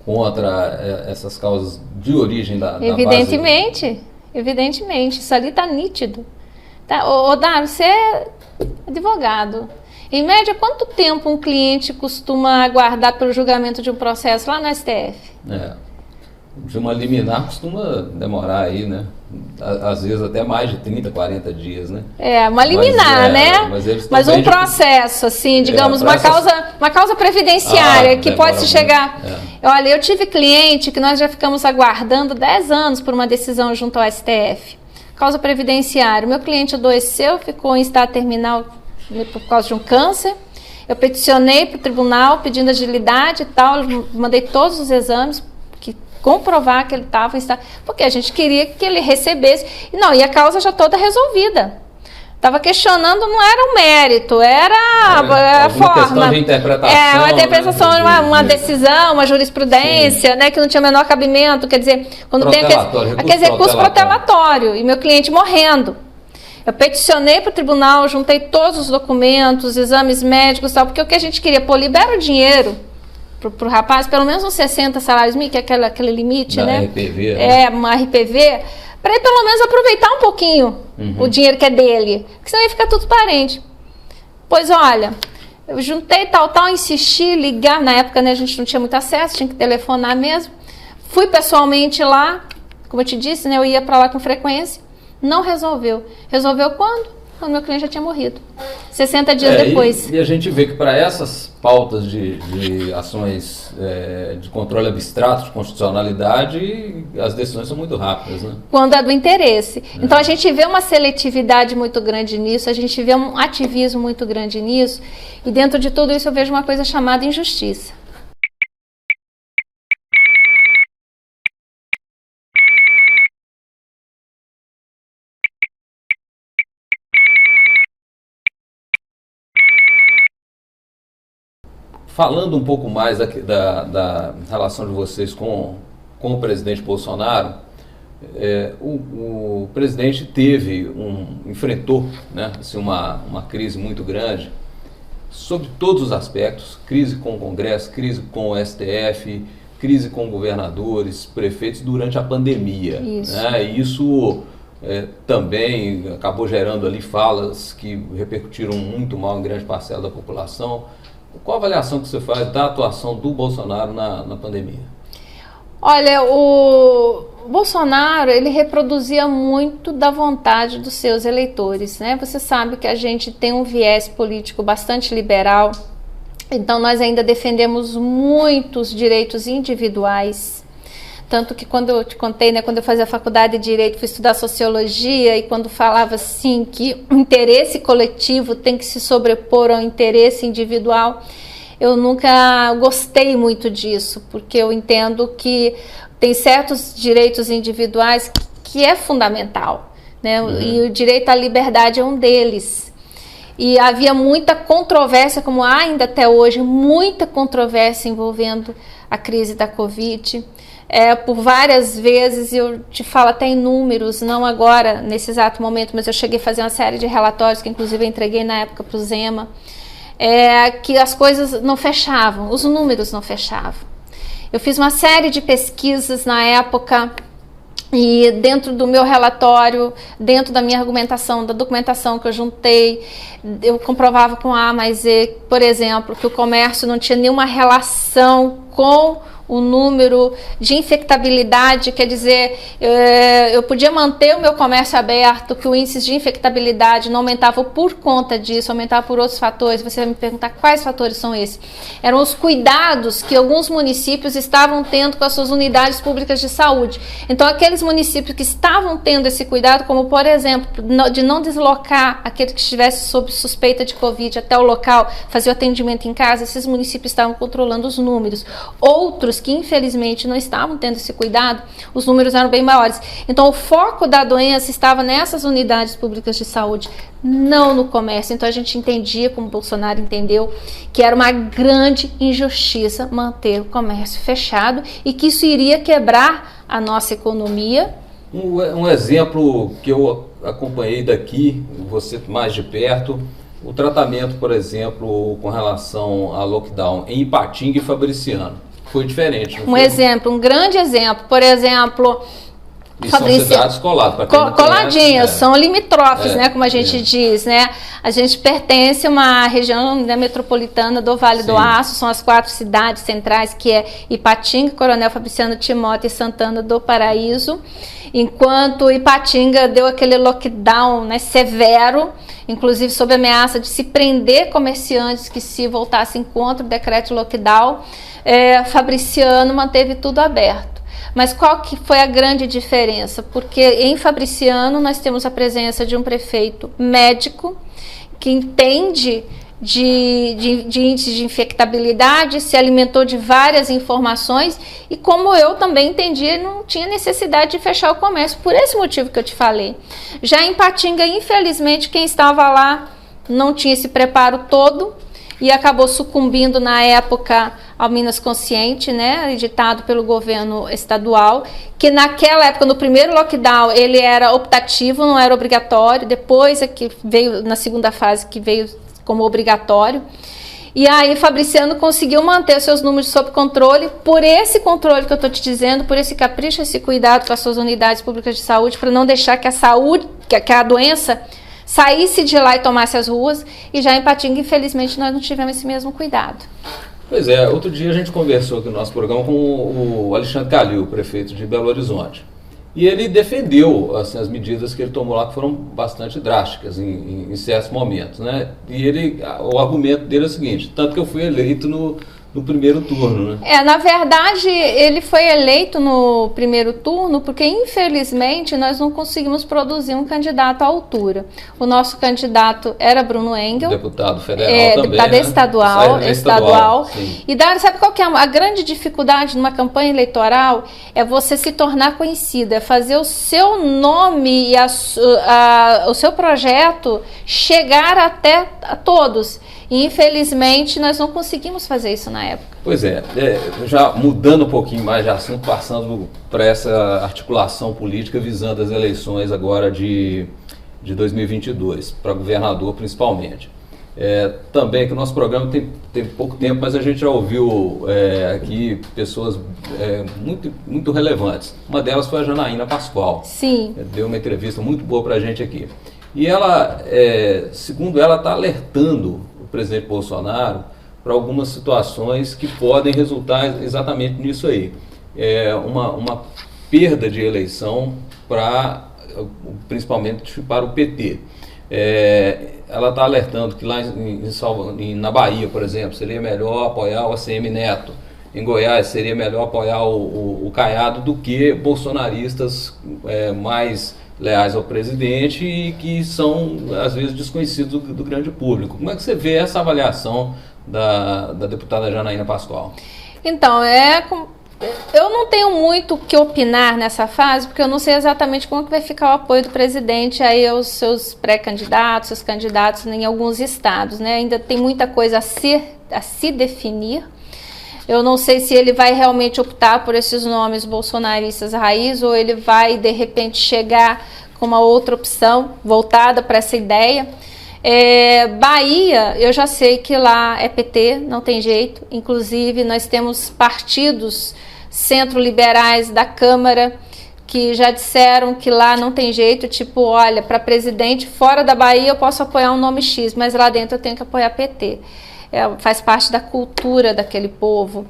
Speaker 1: contra essas causas de origem da
Speaker 2: base? Evidentemente, isso ali está nítido. Tá? Ô Dário, você é advogado. Em média, quanto tempo um cliente costuma aguardar pelo julgamento de um processo lá no STF?
Speaker 1: De uma liminar costuma demorar aí, né? Às vezes até mais de 30, 40 dias, né?
Speaker 2: Uma liminar, né?
Speaker 1: Mas
Speaker 2: um processo, assim, digamos, uma causa previdenciária que pode se chegar... Olha, eu tive cliente que nós já ficamos aguardando 10 anos por uma decisão junto ao STF. Causa previdenciária. O meu cliente adoeceu, ficou em estado terminal por causa de um câncer. Eu peticionei para o tribunal pedindo agilidade e tal, mandei todos os exames comprovar que ele estava em estado... Porque a gente queria que ele recebesse... E a causa já toda resolvida. Estava questionando, não era o mérito, era a forma.
Speaker 1: Questão de interpretação.
Speaker 2: Uma interpretação, né? uma decisão, uma jurisprudência, né, que não tinha o menor cabimento. Quer dizer, quando tem recurso protelatório. E meu cliente morrendo. Eu peticionei para o tribunal, juntei todos os documentos, exames médicos e tal, porque o que a gente queria, libera o dinheiro para o rapaz, pelo menos uns 60 salários mínimos, que é aquele limite,
Speaker 1: da
Speaker 2: né?
Speaker 1: RPV, né?
Speaker 2: Uma RPV, para ele pelo menos aproveitar um pouquinho o dinheiro que é dele, porque senão ia ficar tudo parente. Pois olha, eu juntei tal, insisti, ligar, na época, né, a gente não tinha muito acesso, tinha que telefonar mesmo. Fui pessoalmente lá, como eu te disse, né, eu ia para lá com frequência, não resolveu. Resolveu quando? quando meu cliente já tinha morrido. 60 dias depois.
Speaker 1: E a gente vê que para essas pautas de ações de controle abstrato, de constitucionalidade, as decisões são muito rápidas, né?
Speaker 2: Quando é do interesse. Então a gente vê uma seletividade muito grande nisso, a gente vê um ativismo muito grande nisso, e dentro de tudo isso eu vejo uma coisa chamada injustiça.
Speaker 1: Falando um pouco mais da relação de vocês com o presidente Bolsonaro, o presidente enfrentou, né, assim, uma crise muito grande sobre todos os aspectos, crise com o Congresso, crise com o STF, crise com governadores, prefeitos durante a pandemia.
Speaker 2: Isso.
Speaker 1: Né, e isso também acabou gerando ali falas que repercutiram muito mal em grande parcela da população. Qual a avaliação que você faz da atuação do Bolsonaro na pandemia?
Speaker 2: Olha, o Bolsonaro, ele reproduzia muito da vontade dos seus eleitores, né? Você sabe que a gente tem um viés político bastante liberal, então nós ainda defendemos muitos direitos individuais. Tanto que quando eu te contei, né, quando eu fazia faculdade de Direito, fui estudar Sociologia, e quando falava assim que o interesse coletivo tem que se sobrepor ao interesse individual, eu nunca gostei muito disso, porque eu entendo que tem certos direitos individuais que é fundamental, né? E o direito à liberdade é um deles. E havia muita controvérsia, como há ainda até hoje, muita controvérsia envolvendo a crise da Covid. Por várias vezes, eu te falo até em números, não agora, nesse exato momento, mas eu cheguei a fazer uma série de relatórios, que inclusive eu entreguei na época para o Zema, que as coisas não fechavam, os números não fechavam. Eu fiz uma série de pesquisas na época, e dentro do meu relatório, dentro da minha argumentação, da documentação que eu juntei, eu comprovava com A mais E, por exemplo, que o comércio não tinha nenhuma relação com o número de infectabilidade, quer dizer, eu podia manter o meu comércio aberto, que o índice de infectabilidade não aumentava por conta disso, aumentava por outros fatores. Você vai me perguntar quais fatores são esses? Eram os cuidados que alguns municípios estavam tendo com as suas unidades públicas de saúde. Então, aqueles municípios que estavam tendo esse cuidado, como por exemplo, de não deslocar aquele que estivesse sob suspeita de Covid até o local, fazer o atendimento em casa, esses municípios estavam controlando os números. Outros que infelizmente não estavam tendo esse cuidado, os números eram bem maiores. Então o foco da doença estava nessas unidades públicas de saúde, não no comércio. Então a gente entendia, como o Bolsonaro entendeu, que era uma grande injustiça manter o comércio fechado e que isso iria quebrar a nossa economia.
Speaker 1: Um exemplo que eu acompanhei daqui, você mais de perto, o tratamento, por exemplo, com relação a lockdown em Ipatinga e Fabriciano. Foi diferente.
Speaker 2: Um grande exemplo, por exemplo,
Speaker 1: e são cidades coladas,
Speaker 2: coladinhas, são limítrofes, né, como a gente diz, né? A gente pertence a uma região, né, metropolitana do Vale do Aço, são as 4 cidades centrais, que é Ipatinga, Coronel Fabriciano Timóteo e Santana do Paraíso. Enquanto Ipatinga deu aquele lockdown, né, severo, inclusive sob ameaça de se prender comerciantes que se voltassem contra o decreto de lockdown, Fabriciano manteve tudo aberto. Mas qual que foi a grande diferença? Porque em Fabriciano nós temos a presença de um prefeito médico que entende de índice de infectabilidade, se alimentou de várias informações e, como eu também entendi, não tinha necessidade de fechar o comércio, por esse motivo que eu te falei. Já em Ipatinga, infelizmente, quem estava lá não tinha esse preparo todo e acabou sucumbindo na época ao Minas Consciente, né, editado pelo governo estadual, que naquela época, no primeiro lockdown, ele era optativo, não era obrigatório, depois é que veio, na segunda fase, que veio como obrigatório. E aí Fabriciano conseguiu manter seus números sob controle, por esse controle que eu estou te dizendo, por esse capricho, esse cuidado com as suas unidades públicas de saúde, para não deixar que a doença saísse de lá e tomasse as ruas. E já em Ipatinga, infelizmente, nós não tivemos esse mesmo cuidado.
Speaker 1: Pois é, outro dia a gente conversou aqui no nosso programa com o Alexandre Calil, prefeito de Belo Horizonte. E ele defendeu assim, as medidas que ele tomou lá, que foram bastante drásticas em certos momentos, né? E o argumento dele é o seguinte: tanto que eu fui eleito no primeiro turno, né?
Speaker 2: Na verdade, ele foi eleito no primeiro turno porque, infelizmente, nós não conseguimos produzir um candidato à altura. O nosso candidato era Bruno Engel.
Speaker 1: Deputado federal também,
Speaker 2: deputado estadual. E sabe qual que é a grande dificuldade numa campanha eleitoral? É você se tornar conhecido, é fazer o seu nome e o seu projeto chegar até a todos. E, infelizmente, nós não conseguimos fazer isso na época.
Speaker 1: Pois já mudando um pouquinho mais de assunto, passando para essa articulação política visando as eleições agora de 2022, para governador principalmente. Também que o nosso programa tem pouco tempo, mas a gente já ouviu aqui pessoas muito relevantes. Uma delas foi a Janaína Pascoal.
Speaker 2: Sim.
Speaker 1: Deu uma entrevista muito boa para a gente aqui. E ela, segundo ela, está alertando o presidente Bolsonaro para algumas situações que podem resultar exatamente nisso aí. Uma perda de eleição principalmente para o PT. Ela está alertando que lá na Bahia, por exemplo, seria melhor apoiar o ACM Neto. Em Goiás seria melhor apoiar o Caiado do que bolsonaristas mais leais ao presidente e que são, às vezes, desconhecidos do grande público. Como é que você vê essa avaliação da deputada Janaína Pascoal?
Speaker 2: Então, eu não tenho muito o que opinar nessa fase, porque eu não sei exatamente como que vai ficar o apoio do presidente aí aos seus pré-candidatos, seus candidatos em alguns estados, né? Ainda tem muita coisa a se definir. Eu não sei se ele vai realmente optar por esses nomes bolsonaristas raiz ou ele vai, de repente, chegar com uma outra opção voltada para essa ideia. Bahia, eu já sei que lá é PT, não tem jeito. Inclusive, nós temos partidos centro-liberais da Câmara que já disseram que lá não tem jeito, tipo, olha, para presidente fora da Bahia eu posso apoiar um nome X, mas lá dentro eu tenho que apoiar PT. Faz parte da cultura daquele povo.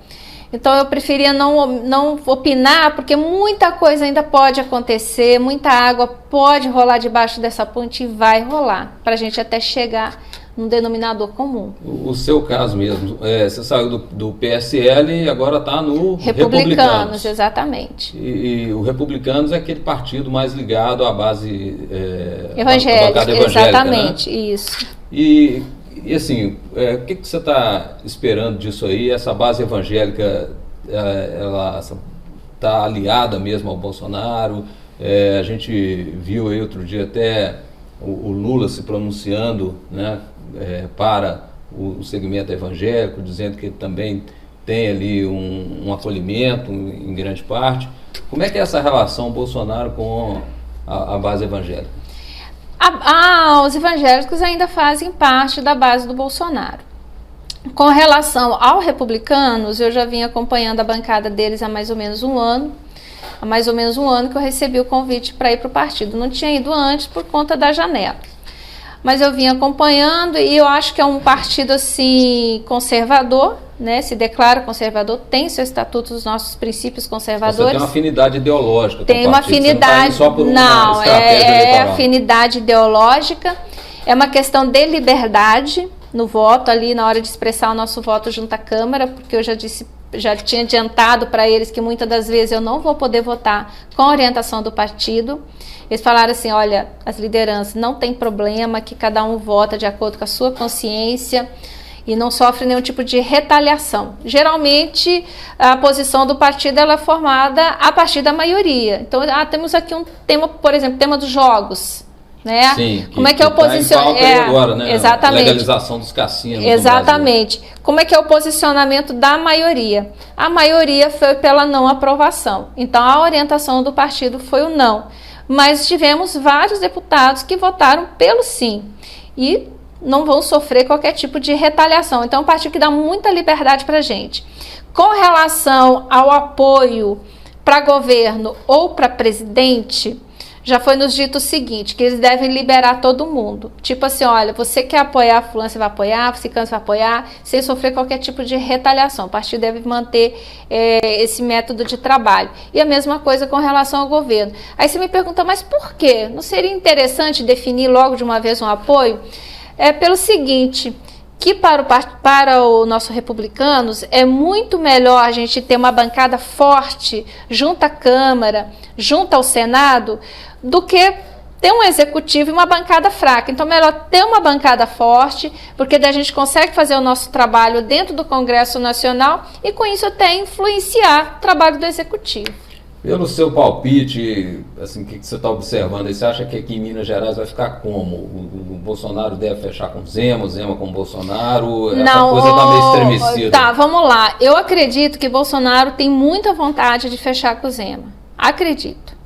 Speaker 2: Então eu preferia não opinar, porque muita coisa ainda pode acontecer, muita água pode rolar debaixo dessa ponte e vai rolar, para a gente até chegar num denominador comum.
Speaker 1: O seu caso mesmo, você saiu do PSL e agora está no Republicanos.
Speaker 2: Exatamente.
Speaker 1: E o Republicanos é aquele partido mais ligado à base
Speaker 2: evangélica,
Speaker 1: né?
Speaker 2: exatamente, isso.
Speaker 1: E assim, o que você está esperando disso aí? Essa base evangélica, ela está aliada mesmo ao Bolsonaro? A gente viu aí outro dia até o Lula se pronunciando, né, para o segmento evangélico, dizendo que ele também tem ali um acolhimento em grande parte. Como é que é essa relação Bolsonaro com a base evangélica?
Speaker 2: Os evangélicos ainda fazem parte da base do Bolsonaro. Com relação aos republicanos, eu já vim acompanhando a bancada deles há mais ou menos um ano. Há mais ou menos um ano que eu recebi o convite para ir para o partido. Não tinha ido antes por conta da janela. Mas eu vim acompanhando e eu acho que é um partido assim conservador, né? Se declara conservador, tem seu estatuto, os nossos princípios conservadores.
Speaker 1: Você tem uma afinidade ideológica.
Speaker 2: Tem uma afinidade.
Speaker 1: Você não
Speaker 2: é afinidade ideológica. É uma questão de liberdade no voto ali na hora de expressar o nosso voto junto à Câmara, porque eu já tinha adiantado para eles que muitas das vezes eu não vou poder votar com a orientação do partido. Eles falaram assim, olha, as lideranças não tem problema, que cada um vota de acordo com a sua consciência e não sofre nenhum tipo de retaliação. Geralmente, a posição do partido ela é formada a partir da maioria. Então, temos aqui um tema, por exemplo, tema dos jogos. Né?
Speaker 1: Sim,
Speaker 2: como é que é o posicionamento
Speaker 1: agora, né?
Speaker 2: Exatamente.
Speaker 1: A legalização dos cassinos.
Speaker 2: Exatamente. Como é que é o posicionamento da maioria? A maioria foi pela não aprovação. Então a orientação do partido foi o não. Mas tivemos vários deputados que votaram pelo sim e não vão sofrer qualquer tipo de retaliação. Então é um partido que dá muita liberdade para a gente. Com relação ao apoio para governo ou para presidente, já foi nos dito o seguinte, que eles devem liberar todo mundo. Tipo assim, olha, você quer apoiar fulano, você vai apoiar, você cansa, vai apoiar, sem sofrer qualquer tipo de retaliação. O partido deve manter esse método de trabalho. E a mesma coisa com relação ao governo. Aí você me pergunta, mas por quê? Não seria interessante definir logo de uma vez um apoio? É pelo seguinte, que para o nosso Republicanos é muito melhor a gente ter uma bancada forte junto à Câmara, junto ao Senado, do que ter um executivo e uma bancada fraca. Então, melhor ter uma bancada forte, porque daí a gente consegue fazer o nosso trabalho dentro do Congresso Nacional e, com isso, até influenciar o trabalho do executivo.
Speaker 1: Pelo seu palpite, assim, o que você está observando aí? Você acha que aqui em Minas Gerais vai ficar como? O Bolsonaro deve fechar com o Zema com o Bolsonaro? Essa coisa está meio estremecida.
Speaker 2: Tá, vamos lá. Eu acredito que Bolsonaro tem muita vontade de fechar com o Zema. Acredito.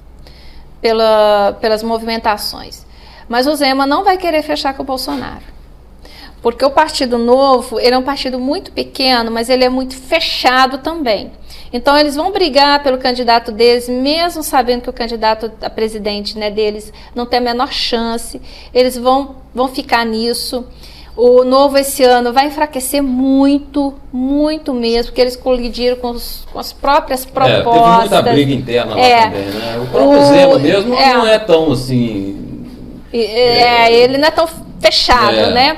Speaker 2: Pelas movimentações. Mas o Zema não vai querer fechar com o Bolsonaro. Porque o Partido Novo, ele é um partido muito pequeno, mas ele é muito fechado também. Então, eles vão brigar pelo candidato deles, mesmo sabendo que o candidato a presidente, né, deles não tem a menor chance. Eles vão ficar nisso. O Novo esse ano vai enfraquecer muito, muito mesmo, porque eles colidiram com as próprias propostas.
Speaker 1: Teve muita briga interna lá também, né? O próprio Zema mesmo não é tão assim...
Speaker 2: ele não é tão fechado, né?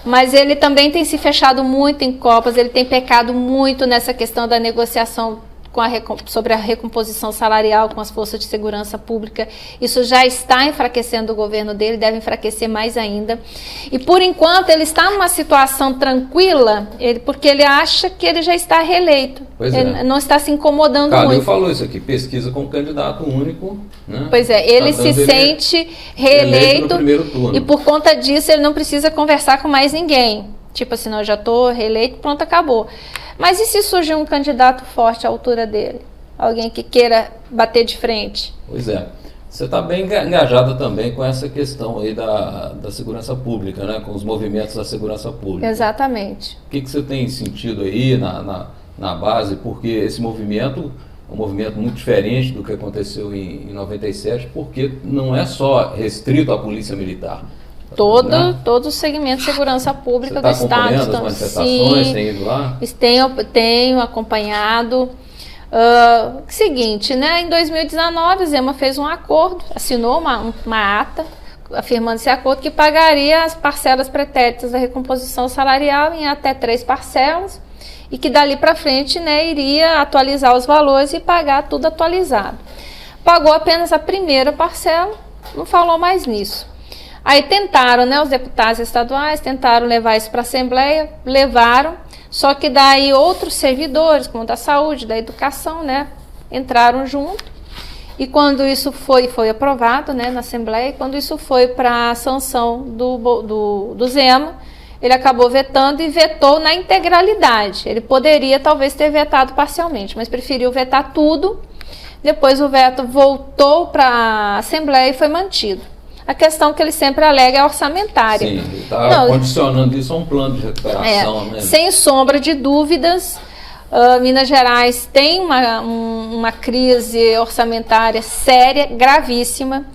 Speaker 2: Mas ele também tem se fechado muito em copas, ele tem pecado muito nessa questão da negociação sobre a recomposição salarial com as forças de segurança pública. Isso já está enfraquecendo o governo dele, deve enfraquecer mais ainda. E por enquanto ele está numa situação tranquila, porque ele acha que ele já está reeleito. Ele não está se incomodando muito.
Speaker 1: Calil falou isso aqui, pesquisa com candidato único. Né?
Speaker 2: Pois é, ele se sente reeleito
Speaker 1: no primeiro turno.
Speaker 2: E por conta disso ele não precisa conversar com mais ninguém. Tipo assim, não, eu já estou reeleito, pronto, acabou. Mas e se surgir um candidato forte à altura dele? Alguém que queira bater de frente?
Speaker 1: Pois é. Você está bem engajada também com essa questão aí da segurança pública, né? Com os movimentos da segurança pública.
Speaker 2: Exatamente.
Speaker 1: O que você tem sentido aí na base? Porque esse movimento é um movimento muito diferente do que aconteceu em 97, porque não é só restrito à polícia militar.
Speaker 2: Todo o segmento de segurança pública do Estado.
Speaker 1: Você está acompanhando as manifestações, tem ido lá?
Speaker 2: Tenho acompanhado. Seguinte, né? Em 2019, o Zema fez um acordo, assinou uma ata, afirmando esse acordo que pagaria as parcelas pretéritas da recomposição salarial em até 3 parcelas e que dali para frente, né, iria atualizar os valores e pagar tudo atualizado. Pagou apenas a primeira parcela, não falou mais nisso. Aí tentaram, né, os deputados estaduais tentaram levar isso para a Assembleia, levaram, só que daí outros servidores, como da saúde, da educação, né, entraram junto. E quando isso foi aprovado, né, na Assembleia, quando isso foi para a sanção do Zema, ele acabou vetando e vetou na integralidade. Ele poderia talvez ter vetado parcialmente, mas preferiu vetar tudo. Depois o veto voltou para a Assembleia e foi mantido. A questão que ele sempre alega é orçamentária.
Speaker 1: Sim, ele está condicionando isso a um plano de recuperação. Né?
Speaker 2: Sem sombra de dúvidas, Minas Gerais tem uma crise orçamentária séria, gravíssima.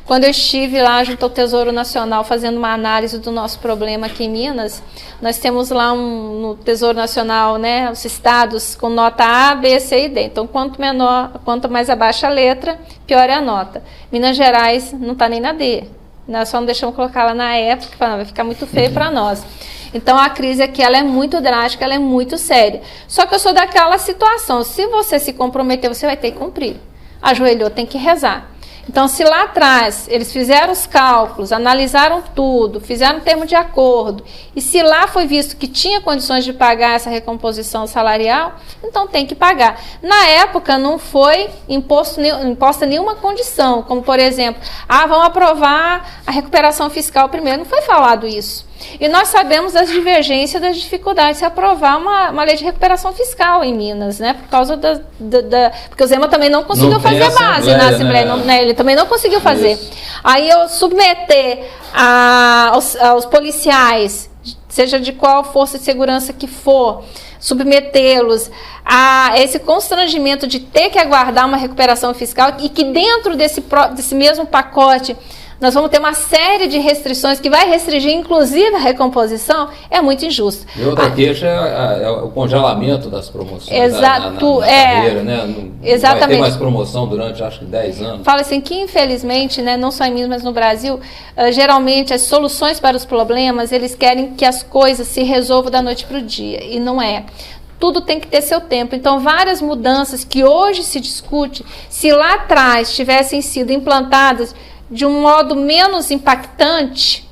Speaker 2: Quando eu estive lá junto ao Tesouro Nacional fazendo uma análise do nosso problema aqui em Minas, nós temos lá no Tesouro Nacional, né, os estados com nota A, B, C e D. Então, quanto mais abaixo a letra, pior é a nota. Minas Gerais não está nem na D. Nós só não deixamos colocar lá na E, porque vai ficar muito feio para nós. Então, a crise aqui ela é muito drástica, ela é muito séria. Só que eu sou daquela situação, se você se comprometer, você vai ter que cumprir. Ajoelhou, tem que rezar. Então, se lá atrás eles fizeram os cálculos, analisaram tudo, fizeram um termo de acordo, e se lá foi visto que tinha condições de pagar essa recomposição salarial, então tem que pagar. Na época não foi imposta nenhuma condição, como por exemplo, vamos aprovar a recuperação fiscal primeiro, não foi falado isso. E nós sabemos das divergências, das dificuldades de aprovar uma lei de recuperação fiscal em Minas, né? Por causa porque o Zema também não conseguiu fazer base na Assembleia, né? Ele também não conseguiu fazer. Isso. Aí eu submeter aos policiais seja de qual força de segurança que for, submetê-los a esse constrangimento de ter que aguardar uma recuperação fiscal e que dentro desse mesmo pacote nós vamos ter uma série de restrições que vai restringir, inclusive, a recomposição, é muito injusto.
Speaker 1: E outra queixa é o congelamento das promoções
Speaker 2: Exato,
Speaker 1: na carreira, né? Não
Speaker 2: exatamente.
Speaker 1: vai ter mais promoção durante, acho que, 10 anos.
Speaker 2: Fala assim que, infelizmente, né, não só em Minas, mas no Brasil, geralmente as soluções para os problemas, eles querem que as coisas se resolvam da noite para o dia, e não é. Tudo tem que ter seu tempo. Então, várias mudanças que hoje se discute, se lá atrás tivessem sido implantadas de um modo menos impactante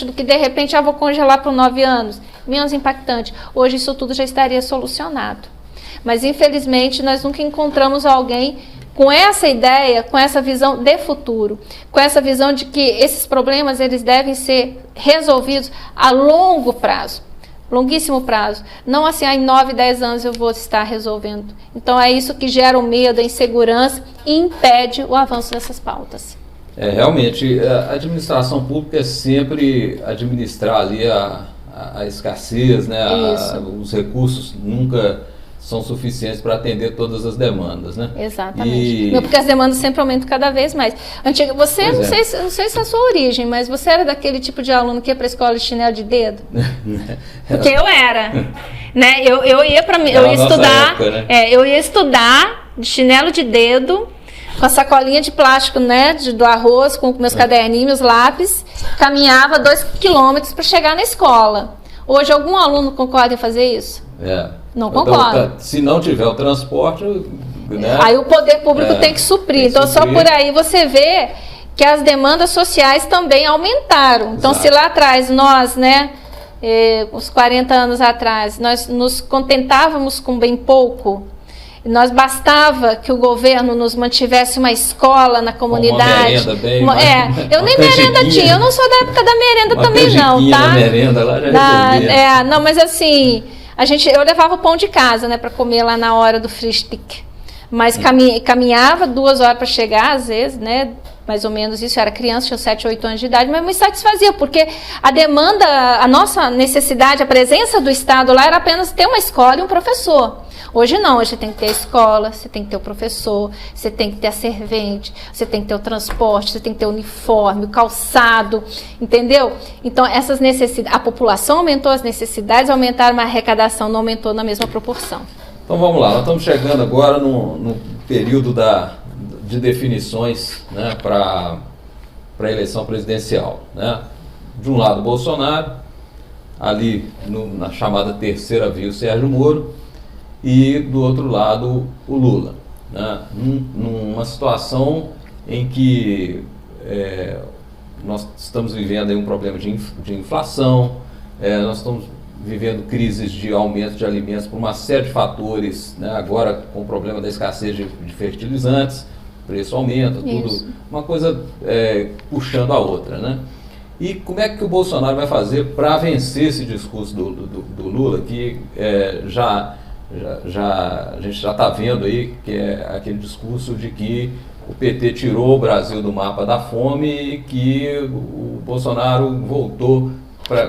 Speaker 2: do que de repente vou congelar por 9 anos, menos impactante. Hoje isso tudo já estaria solucionado. Mas infelizmente nós nunca encontramos alguém com essa ideia, com essa visão de futuro, com essa visão de que esses problemas eles devem ser resolvidos a longo prazo. Longuíssimo prazo, não assim, em 9, 10 anos eu vou estar resolvendo. Então é isso que gera o medo, a insegurança e impede o avanço dessas pautas.
Speaker 1: Realmente, a administração pública é sempre administrar ali a escassez, né? Os recursos nunca são suficientes para atender todas as demandas, né?
Speaker 2: Exatamente. Porque as demandas sempre aumentam cada vez mais. Você, não sei se é a sua origem, mas você era daquele tipo de aluno que ia para a escola de chinelo de dedo? Porque eu era. Né? Eu ia estudar, época, né? Eu ia estudar de chinelo de dedo, com a sacolinha de plástico, né, do arroz, com meus caderninhos, lápis, caminhava 2 quilômetros para chegar na escola. Hoje, algum aluno concorda em fazer isso? Não concorda.
Speaker 1: Então, se não tiver o transporte, né?
Speaker 2: Aí o poder público tem que suprir. Então, só por aí você vê que as demandas sociais também aumentaram. Então, se lá atrás nós, né, uns 40 anos atrás, nós nos contentávamos com bem pouco, nós bastava que o governo nos mantivesse uma escola na comunidade.
Speaker 1: Uma merenda bem,
Speaker 2: eu nem merenda tinha, eu não sou da época da merenda também não, tá?
Speaker 1: Merenda lá já
Speaker 2: não, mas assim, eu levava o pão de casa, né, para comer lá na hora do Frühstück. Mas caminhava 2 horas para chegar, às vezes, né? Mais ou menos isso, eu era criança, tinha 7, 8 anos de idade, mas me satisfazia, porque a demanda, a nossa necessidade, a presença do Estado lá era apenas ter uma escola e um professor. Hoje não, hoje tem que ter a escola, você tem que ter o professor, você tem que ter a servente, você tem que ter o transporte, você tem que ter o uniforme, o calçado, entendeu? Então, essas necessidades, a população aumentou, as necessidades aumentaram, mas a arrecadação não aumentou na mesma proporção.
Speaker 1: Então vamos lá, nós estamos chegando agora no período de definições, né, para a eleição presidencial, né? De um lado, Bolsonaro, ali na chamada terceira via, o Sérgio Moro, e do outro lado o Lula, né? Numa situação em que nós estamos vivendo aí um problema de inflação, nós estamos vivendo crises de aumento de alimentos por uma série de fatores, né? Agora com o problema da escassez de fertilizantes, preço aumenta, tudo, uma coisa puxando a outra, né? E como é que o Bolsonaro vai fazer para vencer esse discurso do Lula, que a gente já está vendo aí, que é aquele discurso de que o PT tirou o Brasil do mapa da fome e que o Bolsonaro voltou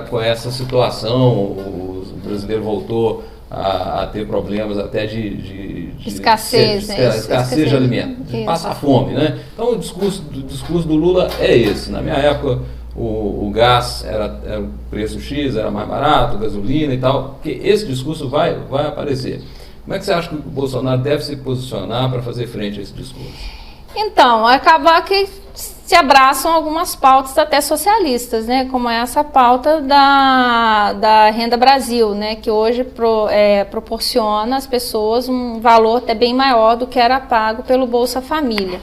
Speaker 1: com essa situação, o brasileiro voltou a ter problemas até de
Speaker 2: escassez
Speaker 1: de alimento, de passar fome, né? Então o discurso do Lula é esse. Na minha época o gás era o preço X, era mais barato, gasolina e tal, que esse discurso vai aparecer. Como é que você acha que o Bolsonaro deve se posicionar para fazer frente a esse discurso?
Speaker 2: Então, acabar que se abraçam algumas pautas até socialistas, né? Como essa pauta da Renda Brasil, né? Que hoje proporciona às pessoas um valor até bem maior do que era pago pelo Bolsa Família.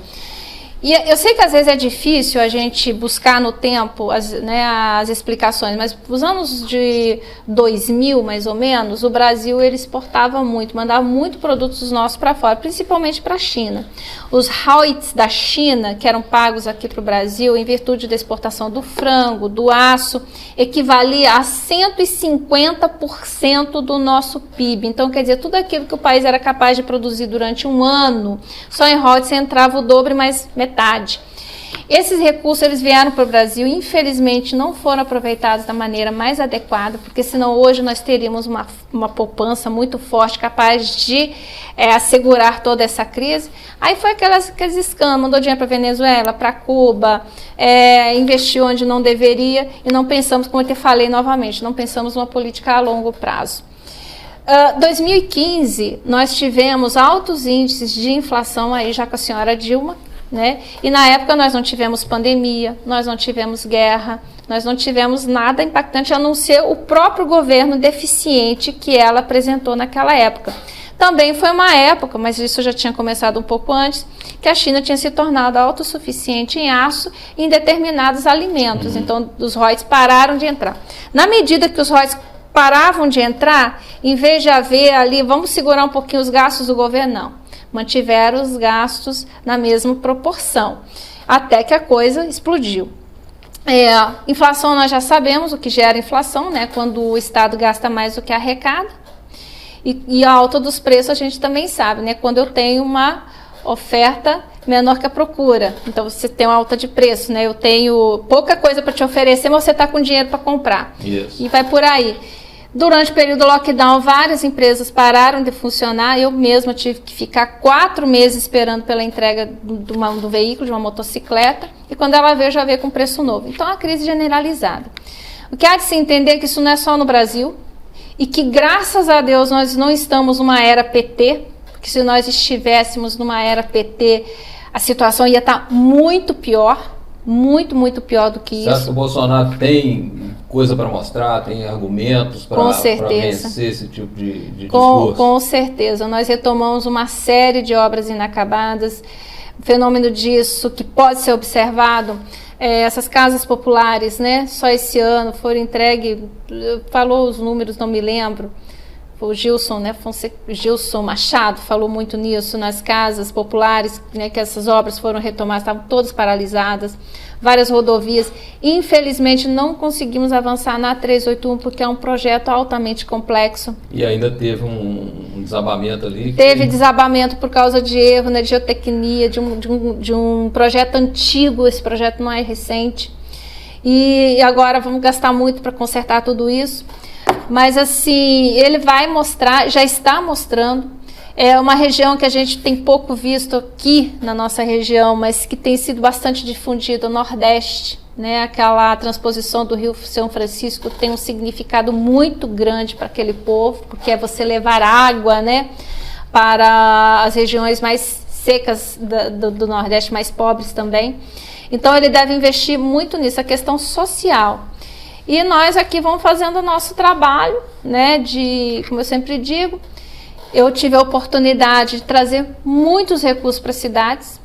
Speaker 2: E eu sei que às vezes é difícil a gente buscar no tempo as explicações, mas nos anos de 2000, mais ou menos, o Brasil ele exportava muito, mandava muito produtos nossos para fora, principalmente para a China. Os royalties da China, que eram pagos aqui para o Brasil, em virtude da exportação do frango, do aço, equivalia a 150% do nosso PIB. Então, quer dizer, tudo aquilo que o país era capaz de produzir durante um ano, só em royalties entrava o dobro, mais metade. Esses recursos eles vieram para o Brasil, infelizmente não foram aproveitados da maneira mais adequada, porque senão hoje nós teríamos uma poupança muito forte, capaz de assegurar toda essa crise. Aí foi aqueles escândalos, mandou dinheiro para a Venezuela, para Cuba, investiu onde não deveria e não pensamos, como eu te falei novamente, não pensamos numa política a longo prazo. 2015, nós tivemos altos índices de inflação aí já com a senhora Dilma, né? E na época nós não tivemos pandemia, nós não tivemos guerra, nós não tivemos nada impactante a não ser o próprio governo deficiente que ela apresentou naquela época. Também foi uma época, mas isso já tinha começado um pouco antes, que a China tinha se tornado autossuficiente em aço e em determinados alimentos. Então, os royalties pararam de entrar. Na medida que os royalties paravam de entrar, em vez de haver ali, vamos segurar um pouquinho os gastos do governo, não. Mantiveram os gastos na mesma proporção, até que a coisa explodiu. Inflação, nós já sabemos o que gera inflação, né? Quando o Estado gasta mais do que arrecada. E a alta dos preços a gente também sabe, né? Quando eu tenho uma oferta menor que a procura. Então você tem uma alta de preço, né? Eu tenho pouca coisa para te oferecer, mas você está com dinheiro para comprar.
Speaker 1: Isso.
Speaker 2: E vai por aí. Durante o período do lockdown, várias empresas pararam de funcionar. Eu mesma tive que ficar 4 meses esperando pela entrega do veículo, de uma motocicleta. E quando ela veio, já veio com preço novo. Então, é uma crise generalizada. O que há de se entender é que isso não é só no Brasil. E que, graças a Deus, nós não estamos numa era PT. Porque se nós estivéssemos numa era PT, a situação ia estar muito pior. Muito, muito pior do que isso.
Speaker 1: Você acha que o Bolsonaro tem coisa para mostrar, tem argumentos para vencer esse tipo de discurso?
Speaker 2: Com certeza. Nós retomamos uma série de obras inacabadas. O fenômeno disso que pode ser observado, essas casas populares, né? Só esse ano foram entregues, falou os números, não me lembro. O Gilson, né, Gilson Machado falou muito nisso, nas casas populares, né, que essas obras foram retomadas, estavam todas paralisadas, várias rodovias. Infelizmente, não conseguimos avançar na 381, porque é um projeto altamente complexo.
Speaker 1: E ainda teve um desabamento ali?
Speaker 2: Teve desabamento por causa de erro, né, de geotecnia, de um projeto antigo, esse projeto não é recente. E agora vamos gastar muito para consertar tudo isso. Mas assim, ele vai mostrar, já está mostrando, é uma região que a gente tem pouco visto aqui na nossa região, mas que tem sido bastante difundida, o Nordeste, né? Aquela transposição do Rio São Francisco tem um significado muito grande para aquele povo, porque é você levar água, né, para as regiões mais secas do Nordeste, mais pobres também. Então ele deve investir muito nisso, a questão social. E nós aqui vamos fazendo o nosso trabalho, né, como eu sempre digo, eu tive a oportunidade de trazer muitos recursos para cidades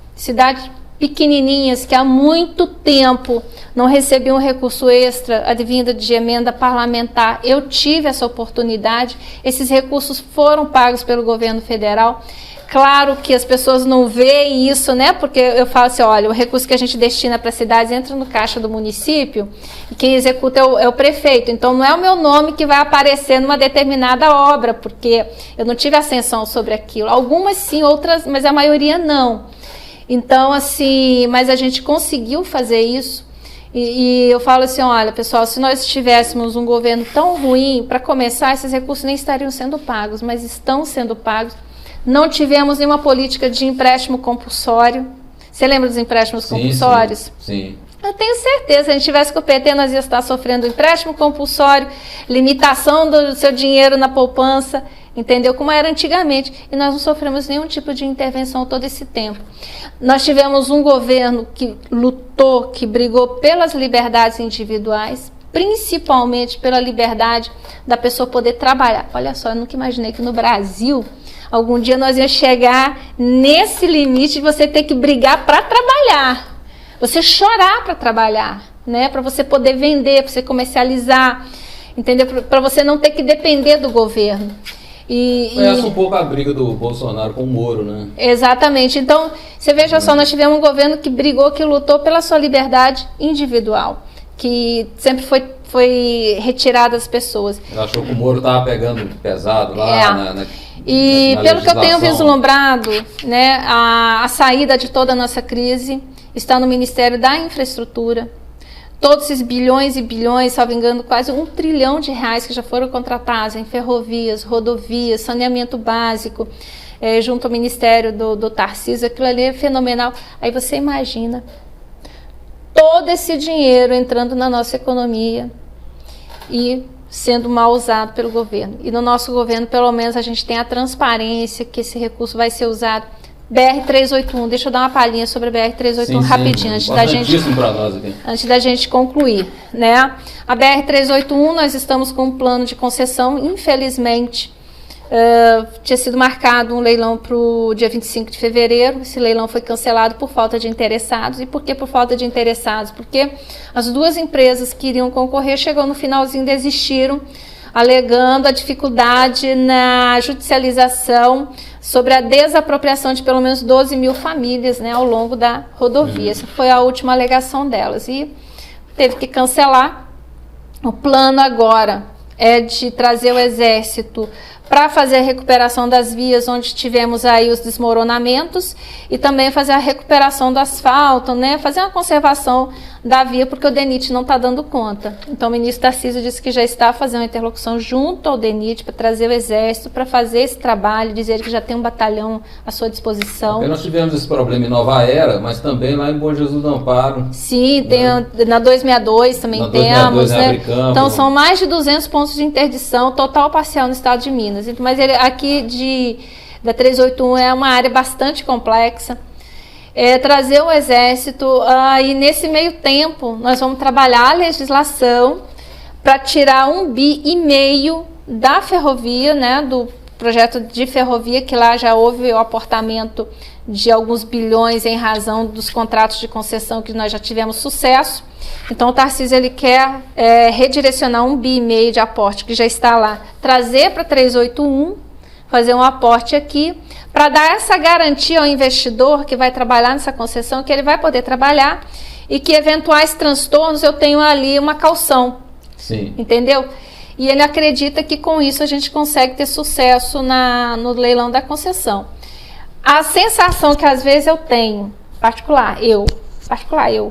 Speaker 2: pequenininhas que há muito tempo não recebiam um recurso extra advindo de emenda parlamentar. Eu tive essa oportunidade, esses recursos foram pagos pelo governo federal. Claro que as pessoas não veem isso, né? Porque eu falo assim, olha, o recurso que a gente destina para cidades entra no caixa do município e quem executa é o prefeito. Então, não é o meu nome que vai aparecer numa determinada obra, porque eu não tive ascensão sobre aquilo. Algumas sim, outras, mas a maioria não. Então, assim, mas a gente conseguiu fazer isso. E eu falo assim, olha, pessoal, se nós tivéssemos um governo tão ruim, para começar, esses recursos nem estariam sendo pagos, mas estão sendo pagos. Não tivemos nenhuma política de empréstimo compulsório. Você lembra dos empréstimos compulsórios?
Speaker 1: Sim.
Speaker 2: Eu tenho certeza, se a gente tivesse com o PT, nós ia estar sofrendo empréstimo compulsório, limitação do seu dinheiro na poupança, entendeu? Como era antigamente. E nós não sofremos nenhum tipo de intervenção todo esse tempo. Nós tivemos um governo que lutou, que brigou pelas liberdades individuais, principalmente pela liberdade da pessoa poder trabalhar. Olha só, eu nunca imaginei que no Brasil algum dia nós íamos chegar nesse limite de você ter que brigar para trabalhar, você chorar para trabalhar, né? Para você poder vender, para você comercializar, entendeu? Para você não ter que depender do governo.
Speaker 1: Foi essa um pouco a briga do Bolsonaro com o Moro, né?
Speaker 2: Exatamente. Então, você veja só, nós tivemos um governo que brigou, que lutou pela sua liberdade individual, que sempre foi retirada das pessoas.
Speaker 1: Ela achou que o Moro estava pegando pesado lá
Speaker 2: E pelo que eu tenho vislumbrado, né, a saída de toda a nossa crise está no Ministério da Infraestrutura. Todos esses bilhões e bilhões, salvo engano, quase R$1 trilhão que já foram contratados em ferrovias, rodovias, saneamento básico, junto ao Ministério do Tarcísio, aquilo ali é fenomenal. Aí você imagina todo esse dinheiro entrando na nossa economia e sendo mal usado pelo governo. E no nosso governo, pelo menos, a gente tem a transparência que esse recurso vai ser usado. BR-381, deixa eu dar uma palhinha sobre a BR-381 rapidinho, antes da gente concluir, né? A BR-381, nós estamos com um plano de concessão, infelizmente, tinha sido marcado um leilão para o dia 25 de fevereiro, esse leilão foi cancelado por falta de interessados. E por que por falta de interessados? Porque as duas empresas que iriam concorrer, chegou no finalzinho, desistiram, alegando a dificuldade na judicialização sobre a desapropriação de pelo menos 12 mil famílias, né, ao longo da rodovia. Essa foi a última alegação delas e teve que cancelar. O plano agora é de trazer o Exército para fazer a recuperação das vias onde tivemos aí os desmoronamentos e também fazer a recuperação do asfalto, né? Fazer uma conservação da via, porque o DENIT não está dando conta. Então o ministro Tarcísio disse que já está fazendo uma interlocução junto ao DENIT para trazer o Exército para fazer esse trabalho, dizer que já tem um batalhão à sua disposição.
Speaker 1: Porque nós tivemos esse problema em Nova Era, mas também lá em Bom Jesus do Amparo.
Speaker 2: Sim, tem na 262 também na temos, 262, né? Então são mais de 200 pontos de interdição, total ou parcial no estado de Minas. Mas ele aqui da 381 é uma área bastante complexa. Trazer o Exército, e nesse meio tempo nós vamos trabalhar a legislação para tirar 1,5 bi da ferrovia, né, do projeto de ferrovia, que lá já houve o aportamento de alguns bilhões em razão dos contratos de concessão que nós já tivemos sucesso. Então o Tarcísio ele quer redirecionar 1,5 bi de aporte que já está lá, trazer para 381, fazer um aporte aqui, para dar essa garantia ao investidor que vai trabalhar nessa concessão, que ele vai poder trabalhar e que eventuais transtornos eu tenho ali uma caução.
Speaker 1: Sim. Entendeu?
Speaker 2: E ele acredita que com isso a gente consegue ter sucesso no leilão da concessão. A sensação que às vezes eu tenho, particular,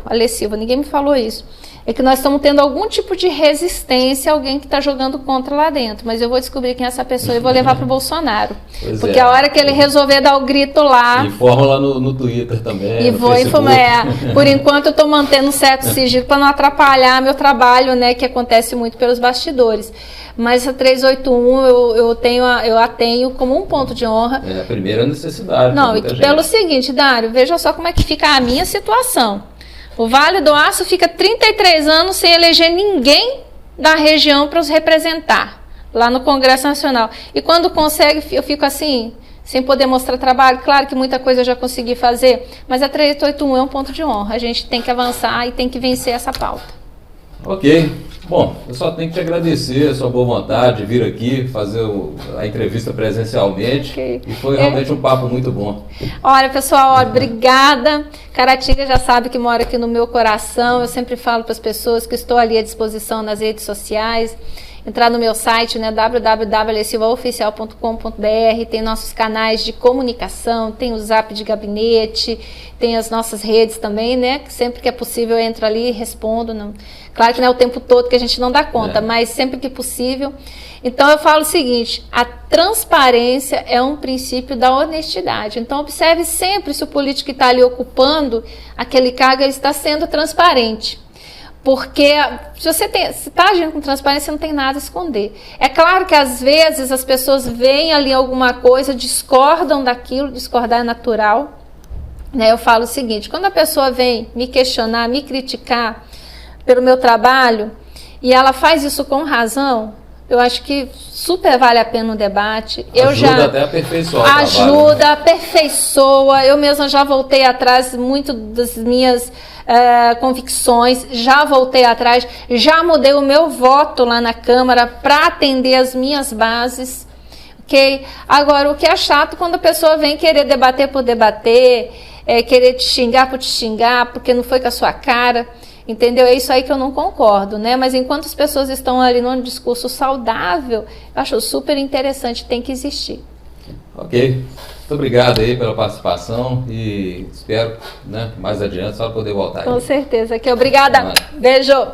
Speaker 2: Alê Silva, ninguém me falou isso, é que nós estamos tendo algum tipo de resistência a alguém que está jogando contra lá dentro. Mas eu vou descobrir quem é essa pessoa e vou levar para o Bolsonaro. Porque a hora que ele resolver dar o grito lá...
Speaker 1: Informa lá no Twitter também.
Speaker 2: E vou informar. Por enquanto eu estou mantendo um certo sigilo para não atrapalhar meu trabalho, né, que acontece muito pelos bastidores. Mas a 381 eu a tenho como um ponto de honra.
Speaker 1: É a primeira necessidade.
Speaker 2: Não, e pelo seguinte, Dário, veja só como é que fica a minha situação. O Vale do Aço fica 33 anos sem eleger ninguém da região para os representar lá no Congresso Nacional. E quando consegue, eu fico assim, sem poder mostrar trabalho. Claro que muita coisa eu já consegui fazer, mas a 381 é um ponto de honra. A gente tem que avançar e tem que vencer essa pauta.
Speaker 1: Ok. Bom, eu só tenho que te agradecer a sua boa vontade de vir aqui fazer a entrevista presencialmente. Okay. E foi realmente um papo muito bom.
Speaker 2: Olha, pessoal, obrigada. Caratinga já sabe que mora aqui no meu coração. Eu sempre falo para as pessoas que estou ali à disposição nas redes sociais. Entrar no meu site, né, www.alesilvaoficial.com.br, tem nossos canais de comunicação, tem o Zap de Gabinete, tem as nossas redes também, né, que sempre que é possível eu entro ali e respondo. Não. Claro que não é o tempo todo que a gente não dá conta, mas sempre que possível. Então eu falo o seguinte, a transparência é um princípio da honestidade. Então observe sempre se o político que está ali ocupando aquele cargo, ele está sendo transparente. Porque se você está agindo com transparência, você não tem nada a esconder. É claro que às vezes as pessoas veem ali alguma coisa, discordam daquilo, discordar é natural. Né? Eu falo o seguinte, quando a pessoa vem me questionar, me criticar pelo meu trabalho, e ela faz isso com razão, eu acho que super vale a pena o debate.
Speaker 1: Ajuda até a aperfeiçoar o trabalho.
Speaker 2: Ajuda, aperfeiçoa. Eu mesma já voltei atrás muito das minhas convicções, já voltei atrás, já mudei o meu voto lá na Câmara para atender as minhas bases. Okay? Agora, o que é chato quando a pessoa vem querer debater por debater, querer te xingar por te xingar, porque não foi com a sua cara. Entendeu? É isso aí que eu não concordo, né? Mas enquanto as pessoas estão ali num discurso saudável, eu acho super interessante, tem que existir.
Speaker 1: Ok. Muito obrigado aí pela participação e espero, né, mais adiante só poder voltar.
Speaker 2: Com certeza. Obrigada. Beijo.